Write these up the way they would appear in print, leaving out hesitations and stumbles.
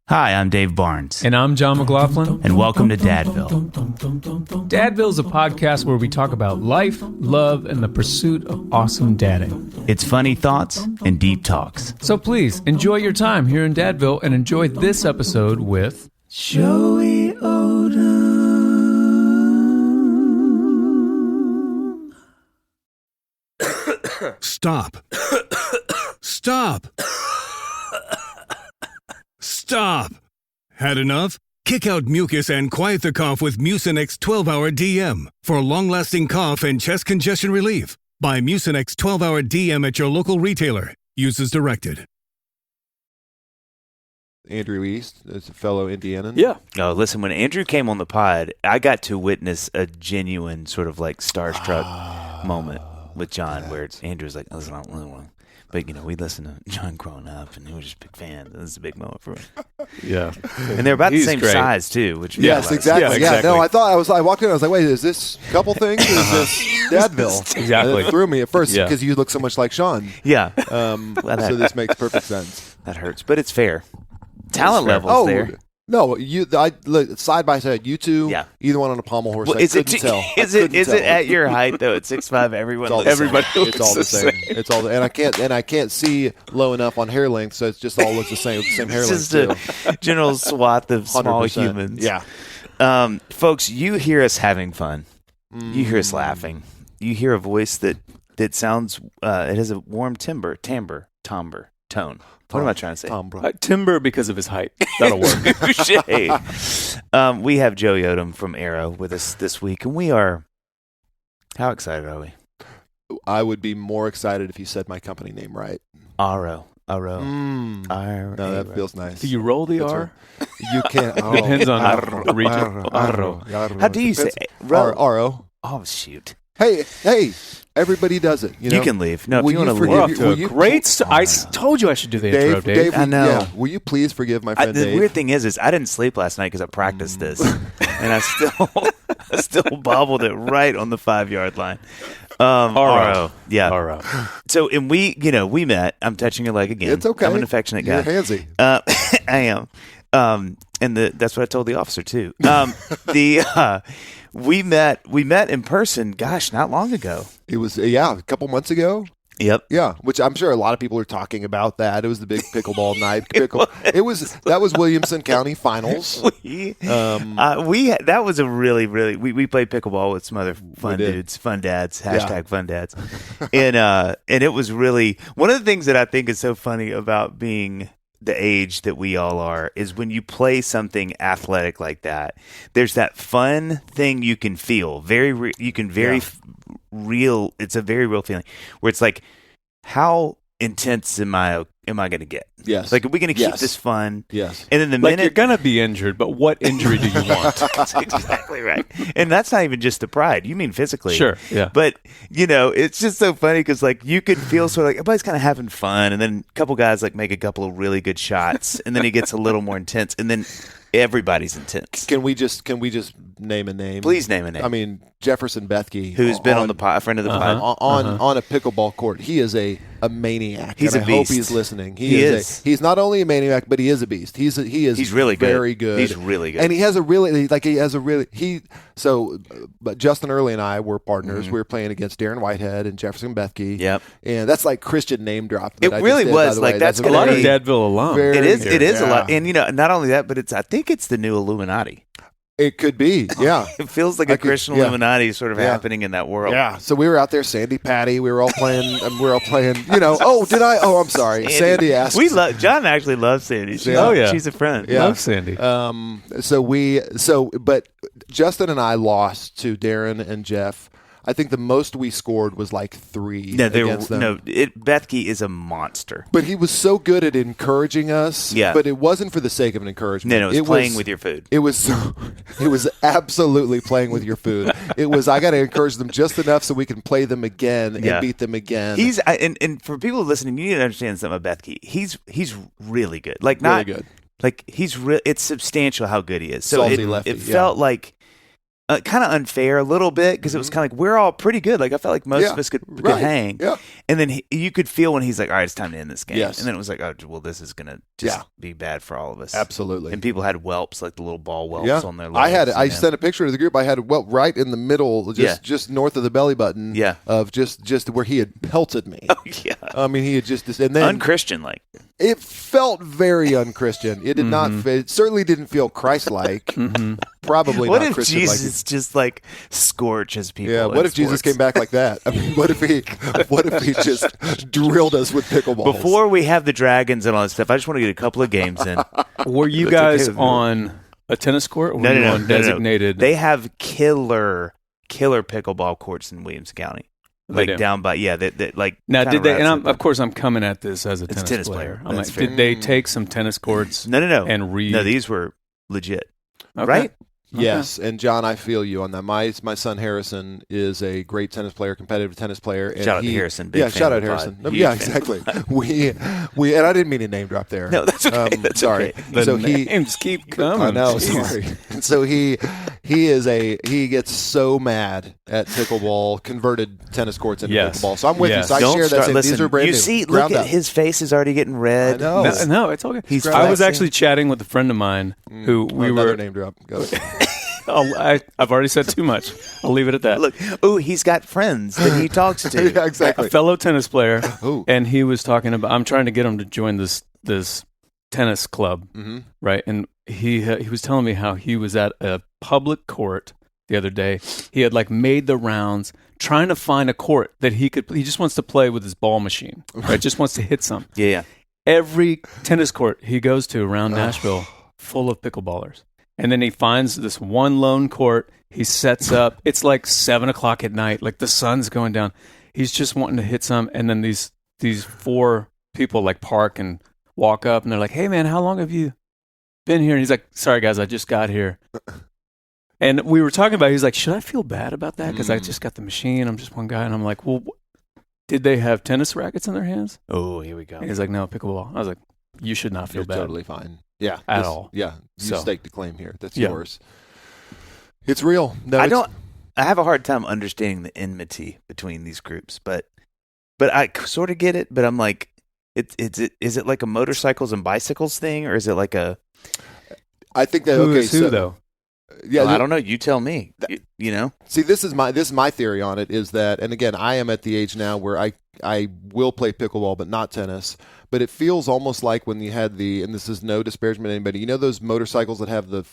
Hi, I'm Dave Barnes. And I'm John McLaughlin. And welcome to Dadville. Dadville is a podcast where we talk about life, love, and the pursuit of awesome dadding. It's funny thoughts and deep talks. So please, enjoy your time here in Dadville and enjoy this episode with... Joey Odom. Stop. Stop. Stop! Had enough? Kick out mucus and quiet the cough with Mucinex 12-Hour DM for long-lasting cough and chest congestion relief. Buy Mucinex 12-Hour DM at your local retailer. Use as directed. Andrew East is a fellow Indianan. Yeah. Oh, listen, when Andrew came on the pod, I got to witness a genuine sort of like starstruck moment with John where Andrew was like, oh, this is not one. But, you know, we listened to John growing up, and he was just a big fan. This is a big moment for him. Yeah. And they're about the same size, too. Which yes, exactly. Yeah, no, I walked in, I was like, wait, is this couple things, or is this Dadville? Exactly. And it threw me at first, because you look so much like Sean. Yeah. So this makes perfect sense. That hurts, but it's fair. Talent levels there. No, I look side by side. You two, either one on a pommel horse. Well, I couldn't tell. Is it at your height though? At 6'5", everybody. It's all the same. It's all, and I can't see low enough on hair length, so it just all looks the same. The same hair it's length. Just a general swath of small 100%. humans. Yeah, folks, you hear us having fun. You hear us laughing. You hear a voice that sounds. It has a warm timbre, tone. What am I trying to say? Timber because of his height. That'll work. We have Joey Odom from Arrow with us this week, and we are... How excited are we? I would be more excited if you said my company name right. Arrow. No, that feels nice. Do you roll the R? You can't. Depends on the region. Arrow. How do you say Arrow? Oh, shoot. Hey, everybody does it. You can leave. No, if you want to leave. I told you I should do the intro, Dave. I know. Yeah. Will you please forgive my friend Dave? The weird thing is I didn't sleep last night because I practiced this, and I still bobbled it right on the 5-yard line. Arrow. Yeah. Arrow. So, and we met. I'm touching your leg again. It's okay. I'm an affectionate guy. You're handsy. I am. And that's what I told the officer too. We met in person, gosh, not long ago. It was, a couple months ago. Yep. Yeah, which I'm sure a lot of people are talking about that. It was the big pickleball night. That was Williamson County Finals. That was a really, really, we played pickleball with some other fun dudes, fun dads, #fun dads. And it was really, one of the things that I think is so funny about being the age that we all are is when you play something athletic like that, there's that fun thing you can feel real. It's a very real feeling where it's like, how intense am I going to get? Yes. Like, are we going to keep this fun? Yes. And then the minute you're going to be injured, but what injury do you want? That's exactly right. And that's not even just the pride. You mean physically. Sure. Yeah. But, it's just so funny because, like, you could feel sort of like everybody's kind of having fun. And then a couple guys, like, make a couple of really good shots. And then it gets a little more intense. And then everybody's intense. Can we just name a name? Please name a name. I mean, Jefferson Bethke, who's been on the pod, a friend of the pod, on a pickleball court. He is a maniac. He's and a I beast. hope he's listening. He is. He's not only a maniac, but he is a beast. He's really good. Very good. He's really good. And but Justin Early and I were partners. We were playing against Darren Whitehead and Jefferson Bethke. Yep. And that's like Christian name drop. It really was. Like, that's a lot of Dadville alum. It is a lot. And not only that, but I think it's the new Illuminati. It could be, yeah. It feels like a Christian Illuminati sort of happening in that world. Yeah. So we were out there, Sandy Patty. We were all playing. Oh, did I? Oh, I'm sorry. Sandy asked. John actually loves Sandy. She's a friend. Yeah. Love Sandy. But Justin and I lost to Darren and Jeff. I think the most we scored was like 3 against them. Bethke is a monster. But he was so good at encouraging us. Yeah. But it wasn't for the sake of an encouragement. No, it was playing with your food. It was absolutely playing with your food. It was, I got to encourage them just enough so we can play them again and beat them again. And for people listening, you need to understand something about Bethke. He's really good. Like, not really good. Like, it's substantial how good he is. So Salty lefty, it felt like kind of unfair a little bit because it was kind of like we're all pretty good. Like I felt like most of us could hang. Yeah. And then you could feel when he's like, all right, it's time to end this game. Yes. And then it was like, oh, well, this is going to just be bad for all of us. Absolutely. And people had whelps, like the little ball whelps on their legs. I sent a picture to the group. I had a whelp right in the middle, just north of the belly button of just where he had pelted me. Oh, yeah. I mean, he had just, and then. Unchristian like. It felt very unchristian. It did not fit. It certainly didn't feel Christ-like. Probably what not if Christian-like. Jesus just like scorches people? Yeah, what if Jesus came back like that? I mean, what if he just drilled us with pickleballs? Before we have the dragons and all that stuff, I just want to get a couple of games in. Were you guys on a tennis court or were you on designated? They have killer pickleball courts in Williams County. Like down by that like now did they? And of course I'm coming at this as a tennis player. I'm like, did they take some tennis courts? No. And no, these were legit, okay. right? Yes, and John, I feel you on that. My son Harrison is a great tennis player, competitive tennis player. And shout out to Harrison. Shout out to Harrison. Yeah, exactly. we and I didn't mean to name drop there. No, that's okay. That's sorry. Okay. So names keep coming. I know. Sorry. And so he gets so mad at pickleball, converted tennis courts into pickleball. So I'm with you. So I share that. These are brand new. You see, look at his face is already getting red. I know. No, it's okay. I was actually chatting with a friend of mine who we were name drop. Go. I've already said too much. I'll leave it at that. Look, he's got friends that he talks to. Yeah, exactly. A fellow tennis player, and he was talking about. I'm trying to get him to join this tennis club, right? And he was telling me how he was at a public court the other day. He had like made the rounds trying to find a court that he just wants to play with his ball machine, right? Just wants to hit some. Yeah. Every tennis court he goes to around Nashville full of pickleballers. And then he finds this one lone court. He sets up. It's like 7:00 at night. Like the sun's going down. He's just wanting to hit some. And then these 4 people like park and walk up. And they're like, hey, man, how long have you been here? And he's like, sorry, guys, I just got here. And we were talking about it. He's like, should I feel bad about that? Because I just got the machine. I'm just one guy. And I'm like, well, did they have tennis rackets in their hands? Oh, here we go. And he's like, no, pickleball. I was like, you should not feel You're bad. Totally fine. Yeah. At all. Yeah. You staked a claim here. That's yours. It's real. No, I have a hard time understanding the enmity between these groups, but I sort of get it. But I'm like, is it like a motorcycles and bicycles thing, or is it like a? I think that who though? Yeah, I don't know. You tell me. You know. See, this is my theory on it. Is that, and again, I am at the age now where I will play pickleball, but not tennis. But it feels almost like when you had and this is no disparagement to anybody. You know those motorcycles that have the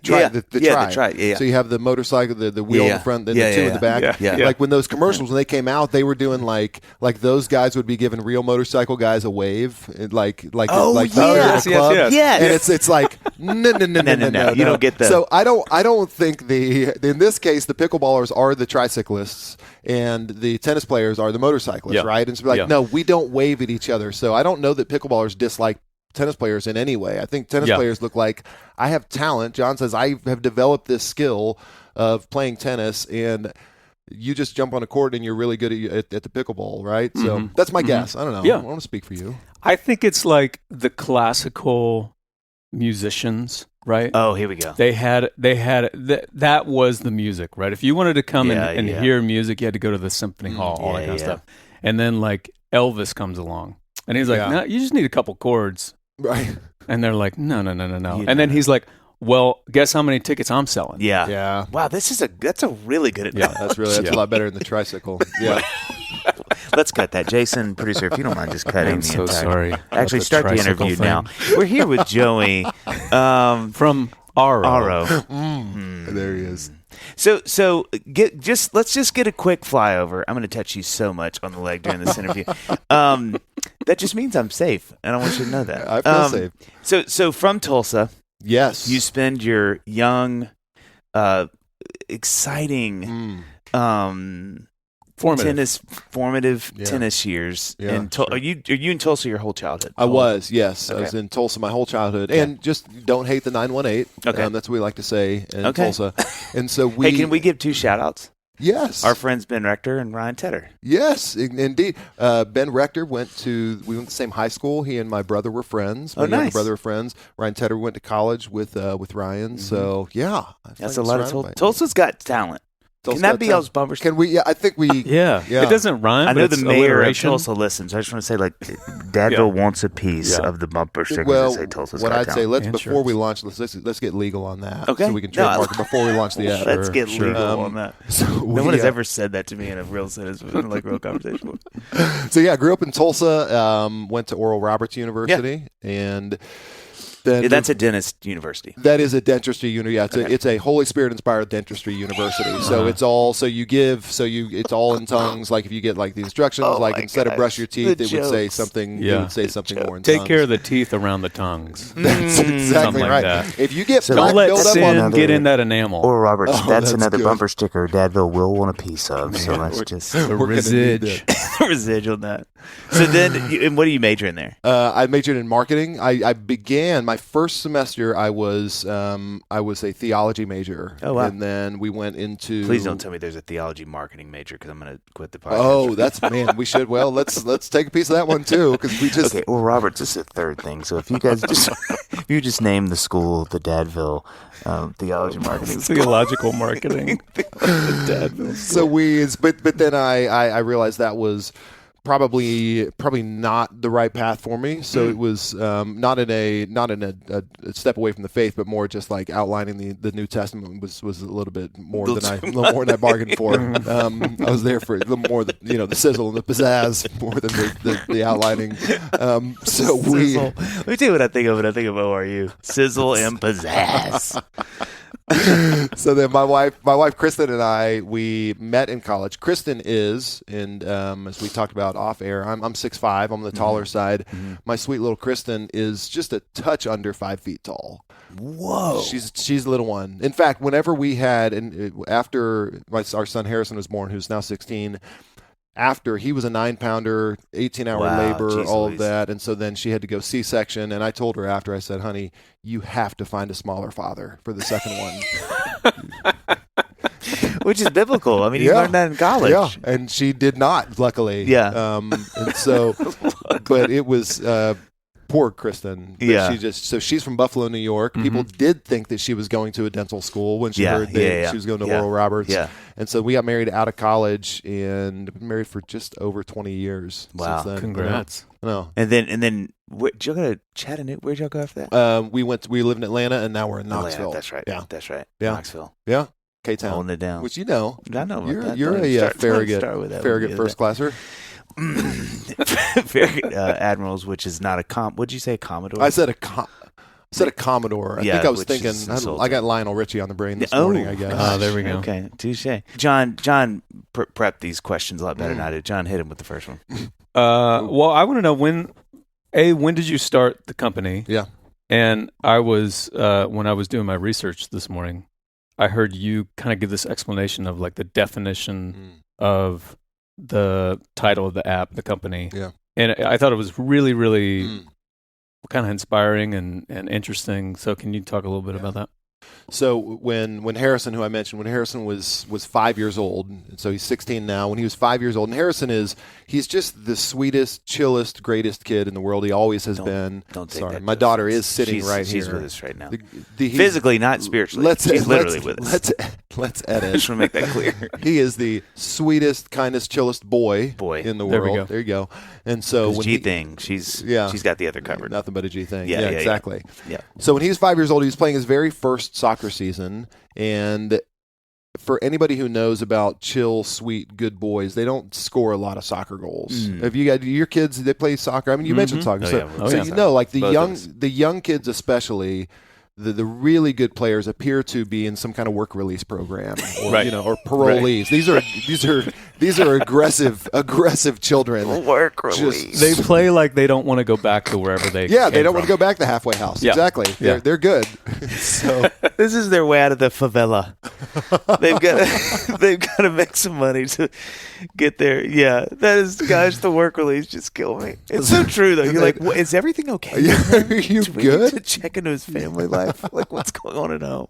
tri. Yeah. So you have the motorcycle, the wheel in the front, then the two in the back. Yeah. Like when those commercials when they came out, they were doing like those guys would be giving real motorcycle guys a wave, like in a club. Yes. And it's like no. You don't get that. So I don't think in this case the pickleballers are the tricyclists and the tennis players are the motorcyclists, right? And so no, we don't wave at each other. So I don't know that pickleballers dislike tennis players in any way. I think tennis players look like, I have talent. John says, I have developed this skill of playing tennis, and you just jump on a court and you're really good at the pickleball, right? So that's my guess. I don't know. I don't want to speak for you. I think it's like the classical musicians, right? Oh, here we go. They had that was the music, right? If you wanted to come and hear music, you had to go to the symphony hall, all that kind of stuff. And then like Elvis comes along. And he's like, no, you just need a couple chords. Right. And they're like, no. And then he's like, well, guess how many tickets I'm selling? Yeah. Wow, that's a really good that's a lot better than the tricycle. Yeah. Let's cut that. Jason, producer, if you don't mind just cutting I'm the so entire. sorry. Actually, start the interview now. We're here with Joey from Aro. There he is. So let's just get a quick flyover. I'm going to touch you so much on the leg during this interview. That just means I'm safe, and I want you to know that. I feel safe. So from Tulsa, yes, you spend your young, exciting, formative tennis years. Yeah, Are you in Tulsa your whole childhood? I was, yes. Okay. I was in Tulsa my whole childhood. Okay. And just don't hate the 918. Okay. That's what we like to say in Tulsa. And so Hey, can we give 2 shout-outs? Yes. Our friends Ben Rector and Ryan Tedder. Yes, indeed. Ben Rector we went to the same high school. He and my brother were friends. My younger brother were friends. Ryan Tedder went to college with Ryan. So, yeah. That's a lot of Tulsa's got talent. Can that be y'all's bumper sticker? Can we? Yeah, I think we. Yeah. It doesn't rhyme. I know but the mayor of alliteration. Tulsa listens. I just want to say, like, Dadville wants a piece of the bumper sticker Well, that say Tulsa's what got I'd talent. say, before we launch, let's get legal on that. Okay. So we can trademark it before we launch the app. Let's get legal on that. So no one has ever said that to me in a real sentence, in like real conversation. So yeah, I grew up in Tulsa. Went to Oral Roberts University, and. Then that's a dentist university. That is a dentistry university. Yeah, it's a Holy Spirit inspired dentistry university. So it's all it's all in tongues. Like if you get like the instructions, instead of brush your teeth, it would say something. Yeah. It would say something more in tongues. Take care of the teeth around the tongues. That's exactly right. That. If you get don't let sin get in that enamel. Or Roberts, that's another bumper sticker Dadville will want a piece of. So let's just residual that. So then, what do you major in there? I majored in marketing. I began my first semester. I was a theology major. Oh wow! And then we went into. Please don't tell me there's a theology marketing major because I'm going to quit the podcast. Oh, that's we should. Well, let's take a piece of that one too because we just. Okay. Well, Roberts is the third thing. So if you guys just name the school the Dadville theology marketing school. Theological marketing. Dadville. So but then I realized that was. Probably not the right path for me. So it was not in a step away from the faith, but more just like outlining the New Testament was a little bit more than I bargained for. I was there for a little more the sizzle and the pizzazz more than the outlining. Sizzle. Let me tell you what I think of when I think of ORU: sizzle and pizzazz. So then my wife Kristen and I, we met in college. Kristen is, and as we talked about off air, I'm 6'5", I'm the taller side. Mm-hmm. My sweet little Kristen is just a touch under 5 feet tall. Whoa. She's a little one. In fact, whenever we had, after our son Harrison was born, who's now 16, after he was a 9-pounder, 18-hour labor, all of that. And so then she had to go C-section. And I told her after, I said, honey, you have to find a smaller father for the second one. Which is biblical. I mean, you learned that in college. Yeah, and she did not, luckily. Yeah. And so, but it was... poor Kristen. Yeah. She's from Buffalo, New York. Mm-hmm. People did think that she was going to a dental school when she heard that she was going to Oral Roberts. Yeah. And so we got married out of college and been married for just over 20 years. Wow. Since then. Congrats. No. And then did y'all go to Chattanooga? Where'd y'all go after that? We lived in Atlanta and now we're in Knoxville. Oh, yeah, that's right. Yeah. That's right. Yeah. Knoxville. Yeah. K-Town. Holding it down. Which you know. I know. You're a Farragut first classer. Farragut Admirals, which is not a what'd you say, Commodore? I said a Commodore. I think I was thinking. I got Lionel Richie on the brain this morning. I guess. Oh, there we go. Okay, touche. John prepped these questions a lot better than I did. John, hit him with the first one. Well, I want to know when did you start the company? Yeah. And I was when I was doing my research this morning, I heard you kind of give this explanation of like the definition of the title of the app, the company. Yeah. And I thought it was really, really kind of inspiring and interesting. So can you talk a little bit about that? So when Harrison, who I mentioned, when Harrison was 5 years old, so he's 16 now. When he was 5 years old, and he's just the sweetest, chillest, greatest kid in the world. He always has been. Don't take Sorry, that. My daughter is sitting right here. She's with us right now. Physically, not spiritually. She's literally with us. Let's edit. I just want to make that clear. He is the sweetest, kindest, chillest boy in the world. There we go. There you go. And so when G thing, she's got the other covered. Nothing but a G thing. Yeah, exactly. Yeah. So when he was 5 years old, he was playing his very first soccer season, and for anybody who knows about chill, sweet, good boys, they don't score a lot of soccer goals. Have you got your kids? They play soccer. I mean, you mentioned soccer, so you know, like the young kids especially. The really good players appear to be in some kind of work release program, or or parolees. Right. These are aggressive children. Work release. They play like they don't want to go back to wherever they. Yeah, they don't want to go back to the halfway house. Yeah. Exactly. Yeah. They're good. So this is their way out of the favela. They've got to make some money to get there. Yeah, that is, gosh, the work release just killed me. It's so true though. You're like, is everything okay? Are you good? To check into his family life. Like, what's going on at home?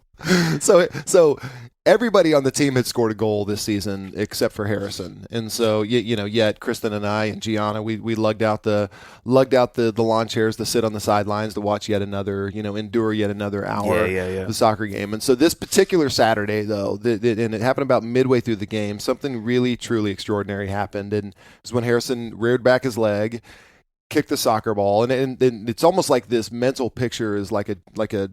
So everybody on the team had scored a goal this season except for Harrison, and so yet Kristen and I and Gianna, we lugged out the lawn chairs to sit on the sidelines to watch yet another, endure yet another hour of the soccer game. And so this particular Saturday, though, and it happened about midway through the game, something really truly extraordinary happened, and it was when Harrison reared back his leg, kicked the soccer ball, and it's almost like this mental picture is like a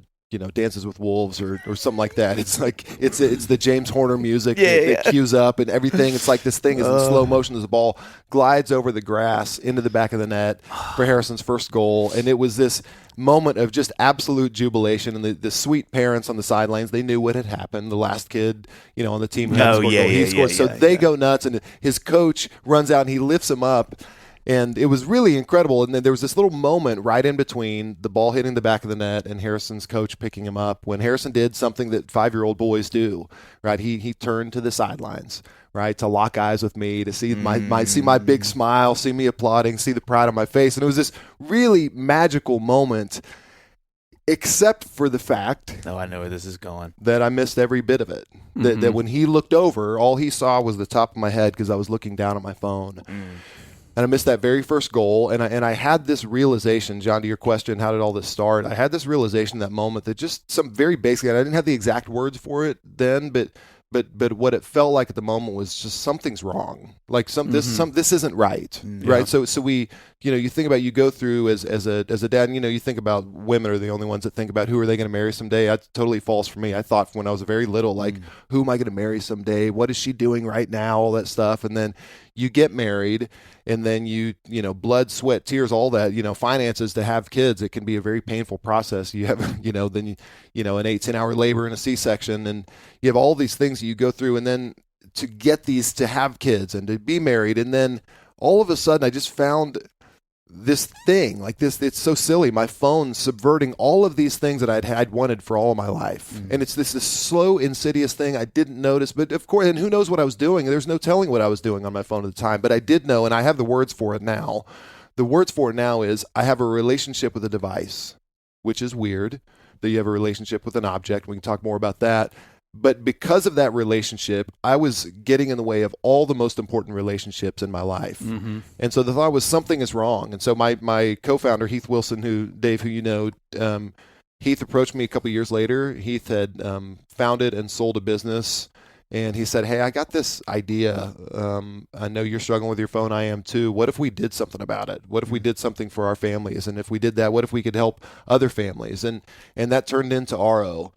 Dances with Wolves or something like that. It's like it's the James Horner music that cues up and everything. It's like this thing is in slow motion as the ball glides over the grass into the back of the net for Harrison's first goal. And it was this moment of just absolute jubilation. And the sweet parents on the sidelines, they knew what had happened. The last kid, on the team he scored. So they go nuts, and his coach runs out and he lifts him up. And it was really incredible. And then there was this little moment right in between the ball hitting the back of the net and Harrison's coach picking him up when Harrison did something that 5-year-old boys do, right? He turned to the sidelines, right, to lock eyes with me, to see my big smile, see me applauding, see the pride on my face. And it was this really magical moment, except for the fact I know where this is going, that I missed every bit of it. That when he looked over, all he saw was the top of my head because I was looking down at my phone. And I missed that very first goal, and I had this realization, John, to your question, how did all this start? I had this realization, that moment, that just some very basic, and I didn't have the exact words for it then, but what it felt like at the moment was just something's wrong. Like this isn't right, right? So we, you think about, you go through as a dad, and, you think about women are the only ones that think about who are they going to marry someday. That's totally false for me. I thought when I was very little, like, who am I going to marry someday? What is she doing right now? All that stuff, and then you get married. And then you blood, sweat, tears, all that, finances to have kids. It can be a very painful process. You have, then an 8-10 hour labor and a C-section, and you have all these things you go through. And then to get these, to have kids and to be married. And then all of a sudden I just found this thing like this. It's so silly. My phone subverting all of these things that I'd wanted for all of my life. And it's this slow, insidious thing I didn't notice. But of course, and who knows what I was doing? There's no telling what I was doing on my phone at the time. But I did know, and I have the words for it now. The words for it now is I have a relationship with a device, which is weird that you have a relationship with an object. We can talk more about that. But because of that relationship, I was getting in the way of all the most important relationships in my life. And so the thought was something is wrong. And so my co-founder, Heath Wilson, Dave, who you know, Heath approached me a couple years later. Heath had founded and sold a business. And he said, hey, I got this idea. I know you're struggling with your phone. I am too. What if we did something about it? What if we did something for our families? And if we did that, what if we could help other families? And that turned into RO.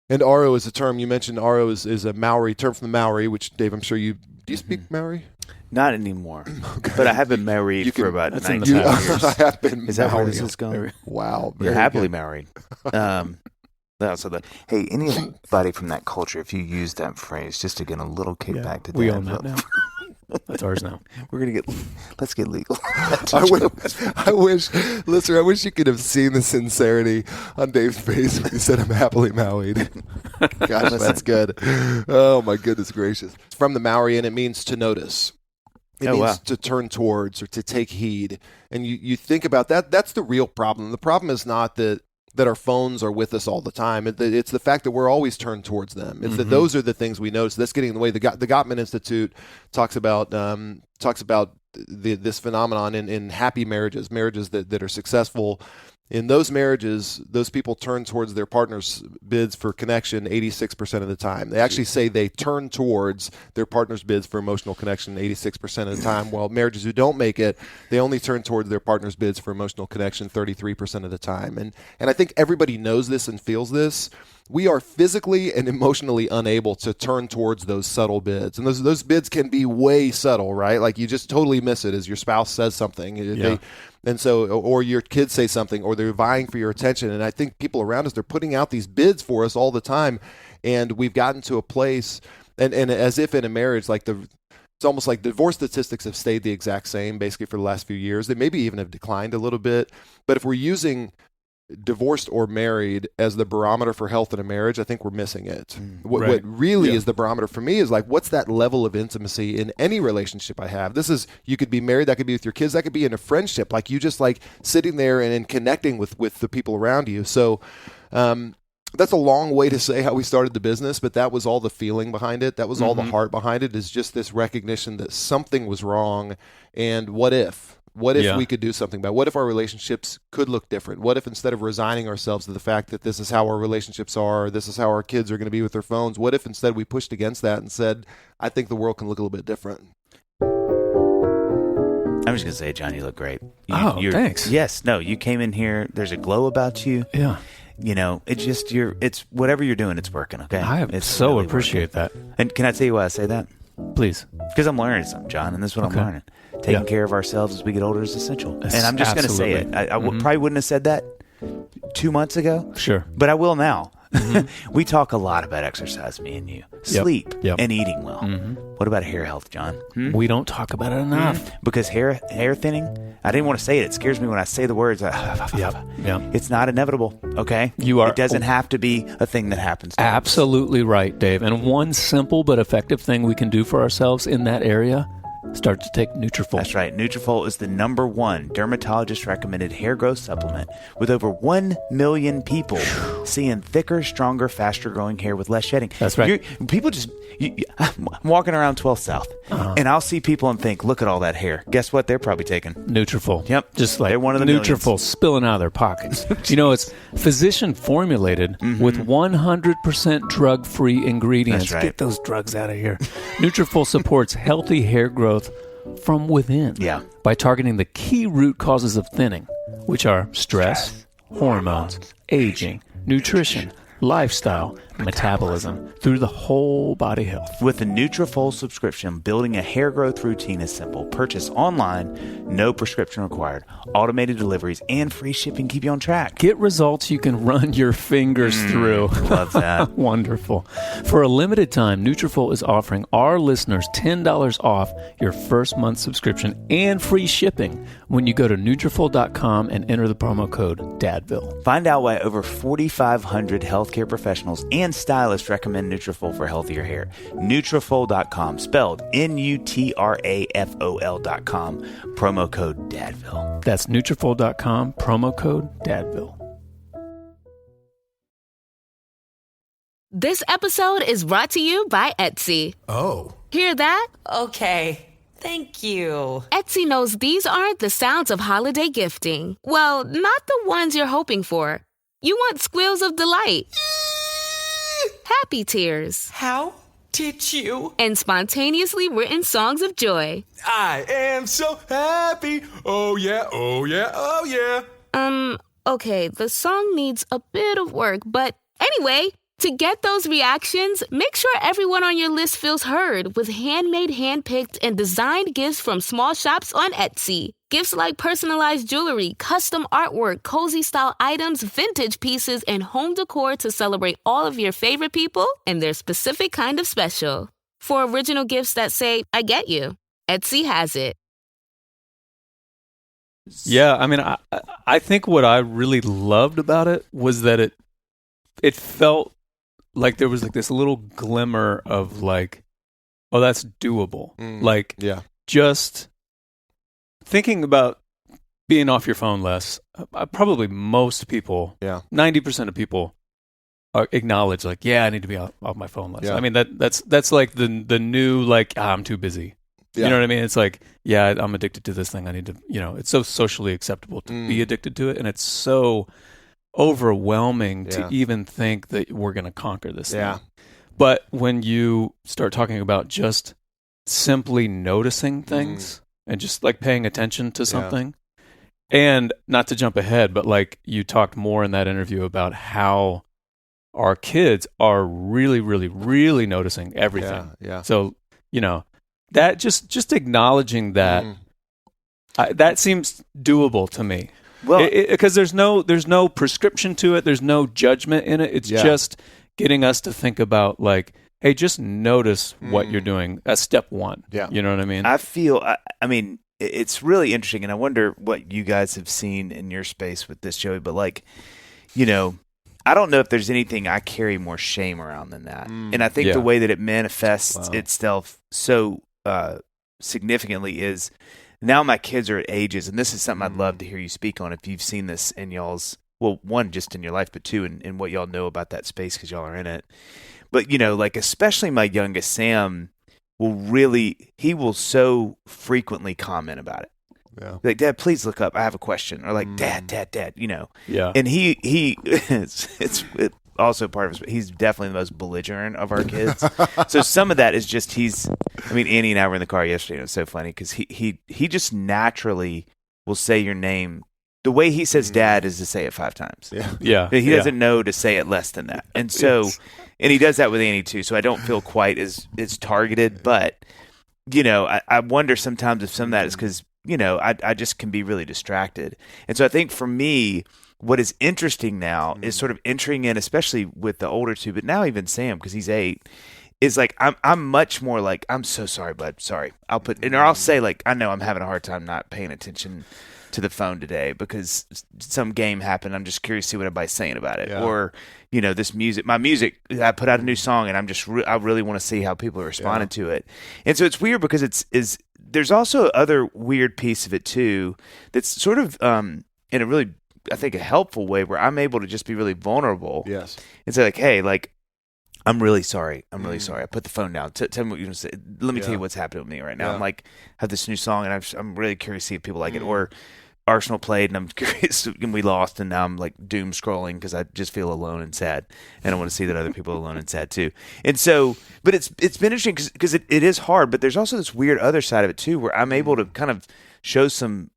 And RO is a term you mentioned. RO is a Maori term from the Maori, which, Dave, I'm sure do you speak Maori? Not anymore. Okay. But I have been married for about 19 years. I have been Is that where this is going? Wow. You're happily married. Hey, anybody from that culture, if you use that phrase, just to get a little kickback to we own that now. That's ours now. Let's get legal. I wish you could have seen the sincerity on Dave's face when he said I'm happily Maori'd. Gosh, that's good. Oh my goodness gracious. It's from the Maori, and it means to notice. It means to turn towards or to take heed. And you think about that, that's the real problem. The problem is not that our phones are with us all the time. It's the fact that we're always turned towards them. It's that those are the things we notice. That's getting in the way. The Gottman Institute talks about this phenomenon in happy marriages that are successful. In those marriages, those people turn towards their partner's bids for connection 86% of the time. They actually say they turn towards their partner's bids for emotional connection 86% of the time, while marriages who don't make it, they only turn towards their partner's bids for emotional connection 33% of the time. And I think everybody knows this and feels this. We are physically and emotionally unable to turn towards those subtle bids. And those bids can be way subtle, right? Like you just totally miss it as your spouse says something. Or your kids say something, or they're vying for your attention. And I think people around us, they're putting out these bids for us all the time. And we've gotten to a place, and as if in a marriage, it's almost like divorce statistics have stayed the exact same basically for the last few years. They maybe even have declined a little bit. But if we're using divorced or married as the barometer for health in a marriage, I think we're missing it. What really is the barometer for me is like, what's that level of intimacy in any relationship I have? You could be married, that could be with your kids, that could be in a friendship, like you just like sitting there and connecting with the people around you. So That's a long way to say how we started the business, but that was all the feeling behind it. That was all the heart behind it, is just this recognition that something was wrong. And what if? What if we could do something about it? What if our relationships could look different? What if instead of resigning ourselves to the fact that this is how our relationships are, this is how our kids are going to be with their phones, what if instead we pushed against that and said, I think the world can look a little bit different? I'm just going to say, John, you look great. Thanks. Yes. No, you came in here. There's a glow about you. Yeah. It's just it's whatever you're doing, it's working. Okay. I so really appreciate that. And can I tell you why I say that? Please. Because I'm learning something, John, and this is what I'm learning. Taking care of ourselves as we get older is essential. And I'm just going to say it. I probably wouldn't have said that 2 months ago. Sure. But I will now. We talk a lot about exercise, me and you. Sleep and eating well. What about hair health, John? We don't talk about it enough. Because hair thinning, I didn't want to say it. It scares me when I say the words. It's not inevitable, okay? It doesn't have to be a thing that happens to us. Absolutely right, Dave. And one simple but effective thing we can do for ourselves in that area, start to take Nutrafol. That's right. Nutrafol is the #1 dermatologist-recommended hair growth supplement, with over 1 million people seeing thicker, stronger, faster-growing hair with less shedding. That's right. I'm walking around 12th South, and I'll see people and think, look at all that hair. Guess what? They're probably taking Nutrafol. Yep. Just like they're one of the Nutrafol spilling out of their pockets. It's physician formulated with 100% drug-free ingredients. That's right. Get those drugs out of here. Nutrafol supports healthy hair growth from within by targeting the key root causes of thinning, which are stress, hormones, aging, nutrition, lifestyle, metabolism, through the whole body health. With the Nutrafol subscription, building a hair growth routine is simple. Purchase online, no prescription required. Automated deliveries and free shipping keep you on track. Get results you can run your fingers through. Love that. Wonderful. For a limited time, Nutrafol is offering our listeners $10 off your first month subscription and free shipping when you go to Nutrafol.com and enter the promo code DADVILLE. Find out why over 4,500 healthcare professionals and stylists recommend Nutrafol for healthier hair. Nutrafol.com, spelled Nutrafol.com, promo code DADVILLE. That's Nutrafol.com, promo code DADVILLE. This episode is brought to you by Etsy. Oh. Hear that? Okay. Thank you. Etsy knows these aren't the sounds of holiday gifting. Well, not the ones you're hoping for. You want squeals of delight. Happy tears. How did you? And spontaneously written songs of joy. I am so happy. Oh yeah, oh yeah, oh yeah. Okay, the song needs a bit of work, but anyway, to get those reactions, make sure everyone on your list feels heard with handmade, handpicked, and designed gifts from small shops on Etsy. Gifts like personalized jewelry, custom artwork, cozy style items, vintage pieces, and home decor to celebrate all of your favorite people and their specific kind of special. For original gifts that say, I get you, Etsy has it. Yeah, I mean, I think what I really loved about it was that it felt like there was like this little glimmer of like, oh, that's doable. Just thinking about being off your phone less. Probably most people, 90% of people acknowledge like, yeah, I need to be off my phone less. I mean, that's like the new like, I'm too busy. You know what I mean? It's like, yeah, I'm addicted to this thing. I need to, it's so socially acceptable to be addicted to it. And it's so overwhelming to even think that we're going to conquer this thing. But when you start talking about just simply noticing things and just like paying attention to something, and not to jump ahead, but like you talked more in that interview about how our kids are really, really, really noticing everything. So, that just acknowledging that, that seems doable to me. Well, because there's no prescription to it. There's no judgment in it. It's just getting us to think about like, hey, just notice what you're doing. That's step one. Yeah. You know what I mean? I feel, I mean, it's really interesting. And I wonder what you guys have seen in your space with this, Joey. But like, I don't know if there's anything I carry more shame around than that. And I think the way that it manifests itself so significantly is now my kids are at ages, and this is something I'd love to hear you speak on if you've seen this in y'all's, well, one, just in your life, but two, in what y'all know about that space because y'all are in it. But, you know, like especially my youngest, Sam, he will so frequently comment about it. Yeah. Like, Dad, please look up. I have a question. Or like, Dad, you know. Yeah. And he it's also part of his, he's definitely the most belligerent of our kids. So some of that is just Annie and I were in the car yesterday, and it was so funny because he just naturally will say your name. The way he says Dad is to say it 5 times. Yeah. He doesn't know to say it less than that. And so, and he does that with Annie too. So I don't feel quite as targeted, but you know, I wonder sometimes if some of that is because, you know, I just can be really distracted. And so I think for me, what is interesting now is sort of entering in, especially with the older two, but now even Sam, because he's 8, is like, I'm much more like, I'm so sorry, bud. Sorry. I'll say like, I know I'm having a hard time not paying attention to the phone today because some game happened. I'm just curious to see what everybody's saying about it. Yeah. Or, you know, my music, I put out a new song and I really want to see how people are responding to it. And so it's weird because there's also other weird piece of it too that's sort of in a really, I think, a helpful way where I'm able to just be really vulnerable. Yes. And say like, hey, like, I'm really sorry. I'm really sorry. I put the phone down. Tell me what you want to say. Let me tell you what's happening with me right now. I'm like, have this new song and I'm really curious to see if people like it. Or Arsenal played and I'm curious and we lost and now I'm like doom scrolling because I just feel alone and sad and I want to see that other people are alone and sad too. And so, but it's been interesting because it is hard, but there's also this weird other side of it too where I'm able to kind of show some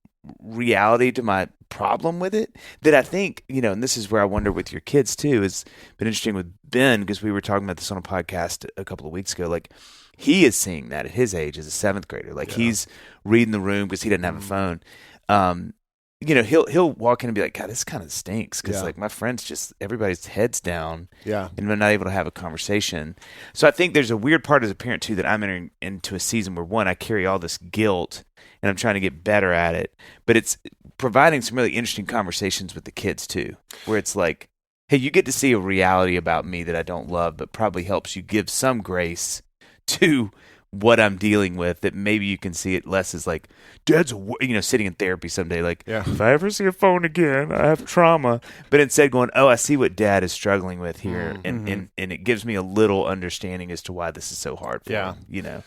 reality to my problem with it that I think, you know, and this is where I wonder with your kids too, has been interesting with Ben because we were talking about this on a podcast a couple of weeks ago. Like he is seeing that at his age as a 7th grader. Like he's reading the room because he doesn't have a phone. You know, he'll walk in and be like, God, this kind of stinks because like my friends just everybody's heads down, and we're not able to have a conversation. So I think there's a weird part as a parent too that I'm entering into a season where one, I carry all this guilt and I'm trying to get better at it, but it's providing some really interesting conversations with the kids too, where it's like, hey, you get to see a reality about me that I don't love, but probably helps you give some grace to what I'm dealing with that maybe you can see it less as like Dad's, you know, sitting in therapy someday like if I ever see a phone again I have trauma, but instead going, oh, I see what Dad is struggling with here and it gives me a little understanding as to why this is so hard for him, you know.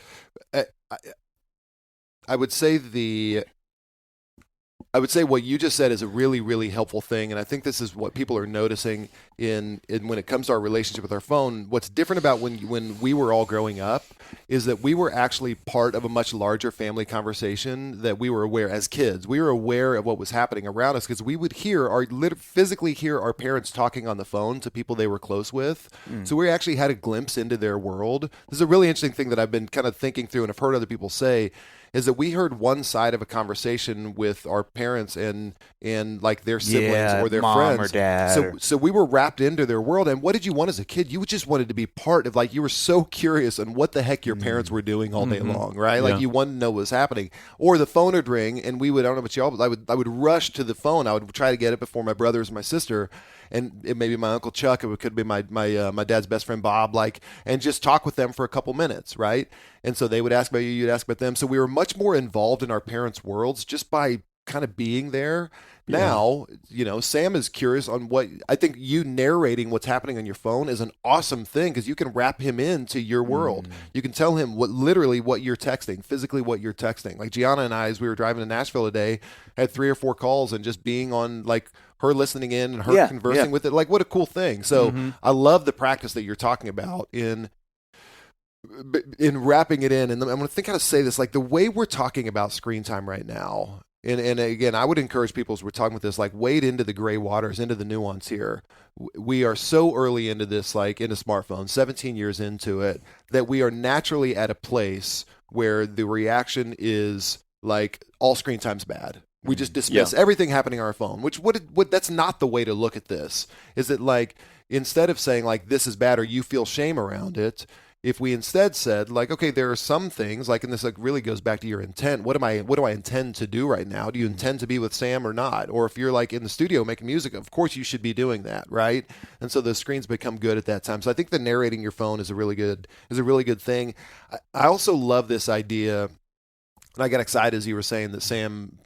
I would say what you just said is a really, really helpful thing, and I think this is what people are noticing in when it comes to our relationship with our phone. What's different about when we were all growing up is that we were actually part of a much larger family conversation that we were aware as kids. We were aware of what was happening around us because we would physically hear our parents talking on the phone to people they were close with. So we actually had a glimpse into their world. This is a really interesting thing that I've been kind of thinking through and I've heard other people say, is that we heard one side of a conversation with our parents and like their siblings or their mom friends. Or dad. So we were wrapped into their world. And what did you want as a kid? You just wanted to be part of, like, you were so curious on what the heck your parents were doing all day long, right? Like you wanted to know what was happening. Or the phone would ring and we would, I don't know about y'all, but I would rush to the phone. I would try to get it before my brothers and my sister. And it may be my Uncle Chuck. It could be my dad's best friend Bob. And just talk with them for a couple minutes, right? And so they would ask about you, you'd ask about them. So we were much more involved in our parents' worlds just by kind of being there. Now, you know, Sam is curious on what I think you narrating what's happening on your phone is an awesome thing because you can wrap him into your world. You can tell him what you're texting, physically what you're texting. Like Gianna and I, as we were driving to Nashville today, had 3 or 4 calls and just being on, like, her listening in and her conversing with it. Like, what a cool thing. So I love the practice that you're talking about in wrapping it in. And I'm going to think how to say this, like the way we're talking about screen time right now. And again, I would encourage people as we're talking about this, like, wade into the gray waters, into the nuance here. We are so early into this, like into smartphones, 17 years into it, that we are naturally at a place where the reaction is like all screen time's bad. We just dismiss everything happening on our phone, which that's not the way to look at this. Is it like, instead of saying like this is bad or you feel shame around it, if we instead said like, okay, there are some things like, and this like really goes back to your intent. What do I intend to do right now? Do you intend to be with Sam or not? Or if you're like in the studio making music, of course you should be doing that, right? And so the screens become good at that time. So I think the narrating your phone is a really good thing. I also love this idea. And I got excited as you were saying that Sam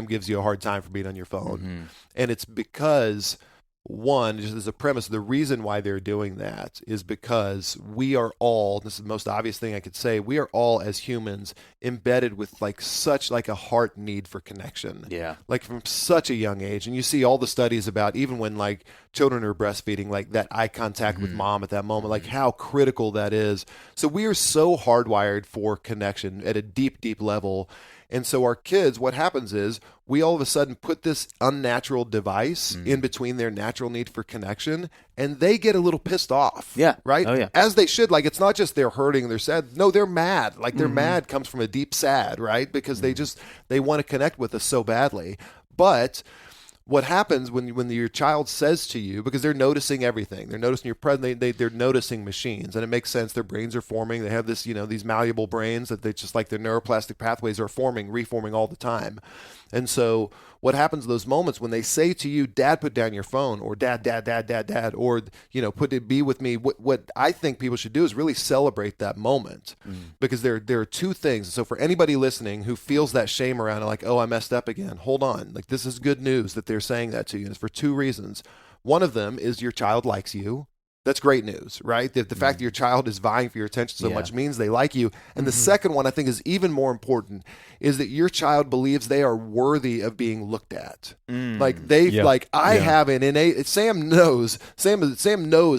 gives you a hard time for being on your phone. And it's because one, just as a premise, the reason why they're doing that is because we are all, this is the most obvious thing I could say, we are all as humans embedded with like such like a heart need for connection. Yeah. Like from such a young age. And you see all the studies about even when like children are breastfeeding, like that eye contact with mom at that moment, like how critical that is. So we are so hardwired for connection at a deep, deep level. And so our kids, what happens is we all of a sudden put this unnatural device in between their natural need for connection, and they get a little pissed off. Yeah. Right? Oh, yeah. As they should. Like, it's not just they're hurting, they're sad. No, they're mad. Like, their mad comes from a deep sad, right? Because they want to connect with us so badly. But what happens when your child says to you, because they're noticing everything, they're noticing your presence, they're noticing machines, and it makes sense. Their brains are forming. They have this, these malleable brains that they just like their neuroplastic pathways are reforming all the time. And so what happens in those moments when they say to you, Dad, put down your phone, or Dad, or, be with me. What I think people should do is really celebrate that moment because there are two things. So for anybody listening who feels that shame around it, like, oh, I messed up again, hold on. Like, this is good news that they're saying that to you. And it's for two reasons. One of them is your child likes you. That's great news, right? The fact that your child is vying for your attention so much means they like you. And the second one I think is even more important is that your child believes they are worthy of being looked at. Like I have an innate, Sam knows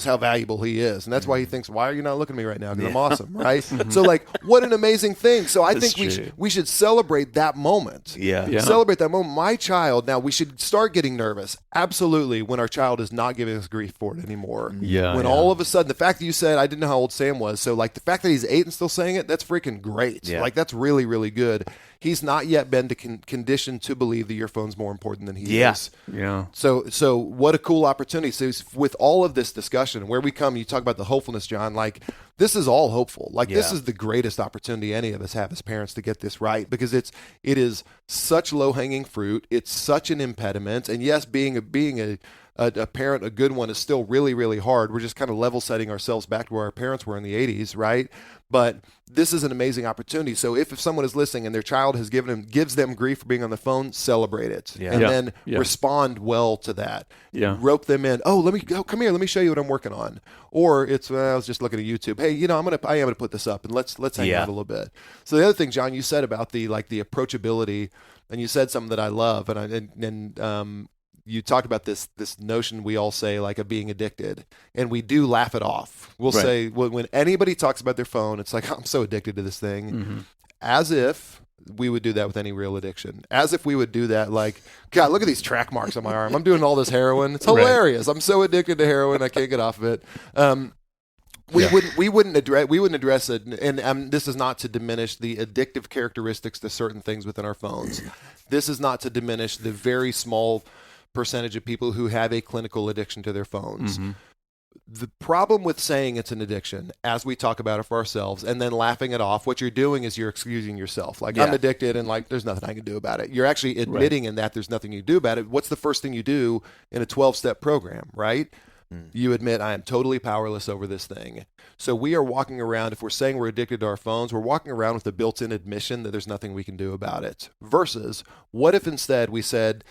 how valuable he is. And that's why he thinks, why are you not looking at me right now? Because I'm awesome, right? So like, what an amazing thing. So I think we should celebrate that moment. Yeah. Celebrate that moment. My child, now we should start getting nervous. Absolutely. When our child is not giving us grief for it anymore. Yeah. When all of a sudden, the fact that you said, I didn't know how old Sam was, so like the fact that he's 8 and still saying it, that's freaking great. Yeah. Like that's really, really good. He's not yet been conditioned to believe that your phone's more important than he is. Yeah. So what a cool opportunity. So with all of this discussion, where we come, you talk about the hopefulness, John, like this is all hopeful. Like this is the greatest opportunity any of us have as parents to get this right, because it is such low-hanging fruit. It's such an impediment. And yes, being a parent, a good one, is still really, really hard. We're just kind of level setting ourselves back to where our parents were in the 80s, right? But this is an amazing opportunity. So if someone is listening and their child gives them grief for being on the phone, celebrate it. And then respond well to that. Yeah. Rope them in. Oh, come here. Let me show you what I'm working on. Or it's, I was just looking at YouTube. Hey, I am going to put this up and let's hang out a little bit. So the other thing, John, you said about the approachability, and you said something that I love, and you talked about this notion we all say, like, of being addicted, and we do laugh it off. We'll say when anybody talks about their phone, it's like, I'm so addicted to this thing, as if we would do that with any real addiction, as if we would do that, like, God, look at these track marks on my arm. I'm doing all this heroin. It's hilarious. I'm so addicted to heroin. I can't get off of it. We wouldn't address it, and this is not to diminish the addictive characteristics to certain things within our phones. This is not to diminish the very small percentage of people who have a clinical addiction to their phones. The problem with saying it's an addiction, as we talk about it for ourselves, and then laughing it off, what you're doing is you're excusing yourself. Like, I'm addicted, and like, there's nothing I can do about it. You're actually admitting in that there's nothing you do about it. What's the first thing you do in a 12-step program, right? You admit, I am totally powerless over this thing. So we are walking around, if we're saying we're addicted to our phones, we're walking around with a built-in admission that there's nothing we can do about it. Versus, what if instead we said,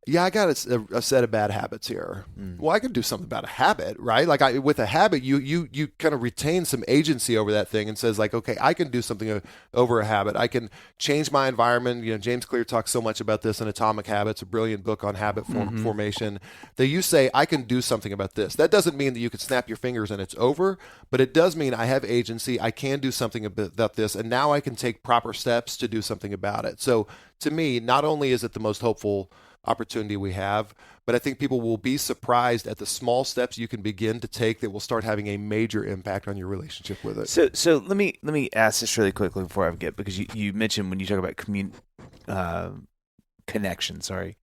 I got a set of bad habits here. Well, I can do something about a habit, right? Like with a habit, you kind of retain some agency over that thing and says, like, okay, I can do something over a habit. I can change my environment. James Clear talks so much about this in Atomic Habits, a brilliant book on habit formation, that you say, I can do something about this. That doesn't mean that you can snap your fingers and it's over, but it does mean I have agency. I can do something about this, and now I can take proper steps to do something about it. So to me, not only is it the most hopeful opportunity we have, but I think people will be surprised at the small steps you can begin to take that will start having a major impact on your relationship with it. So let me ask this really quickly before I forget, because you mentioned when you talk about connection, sorry.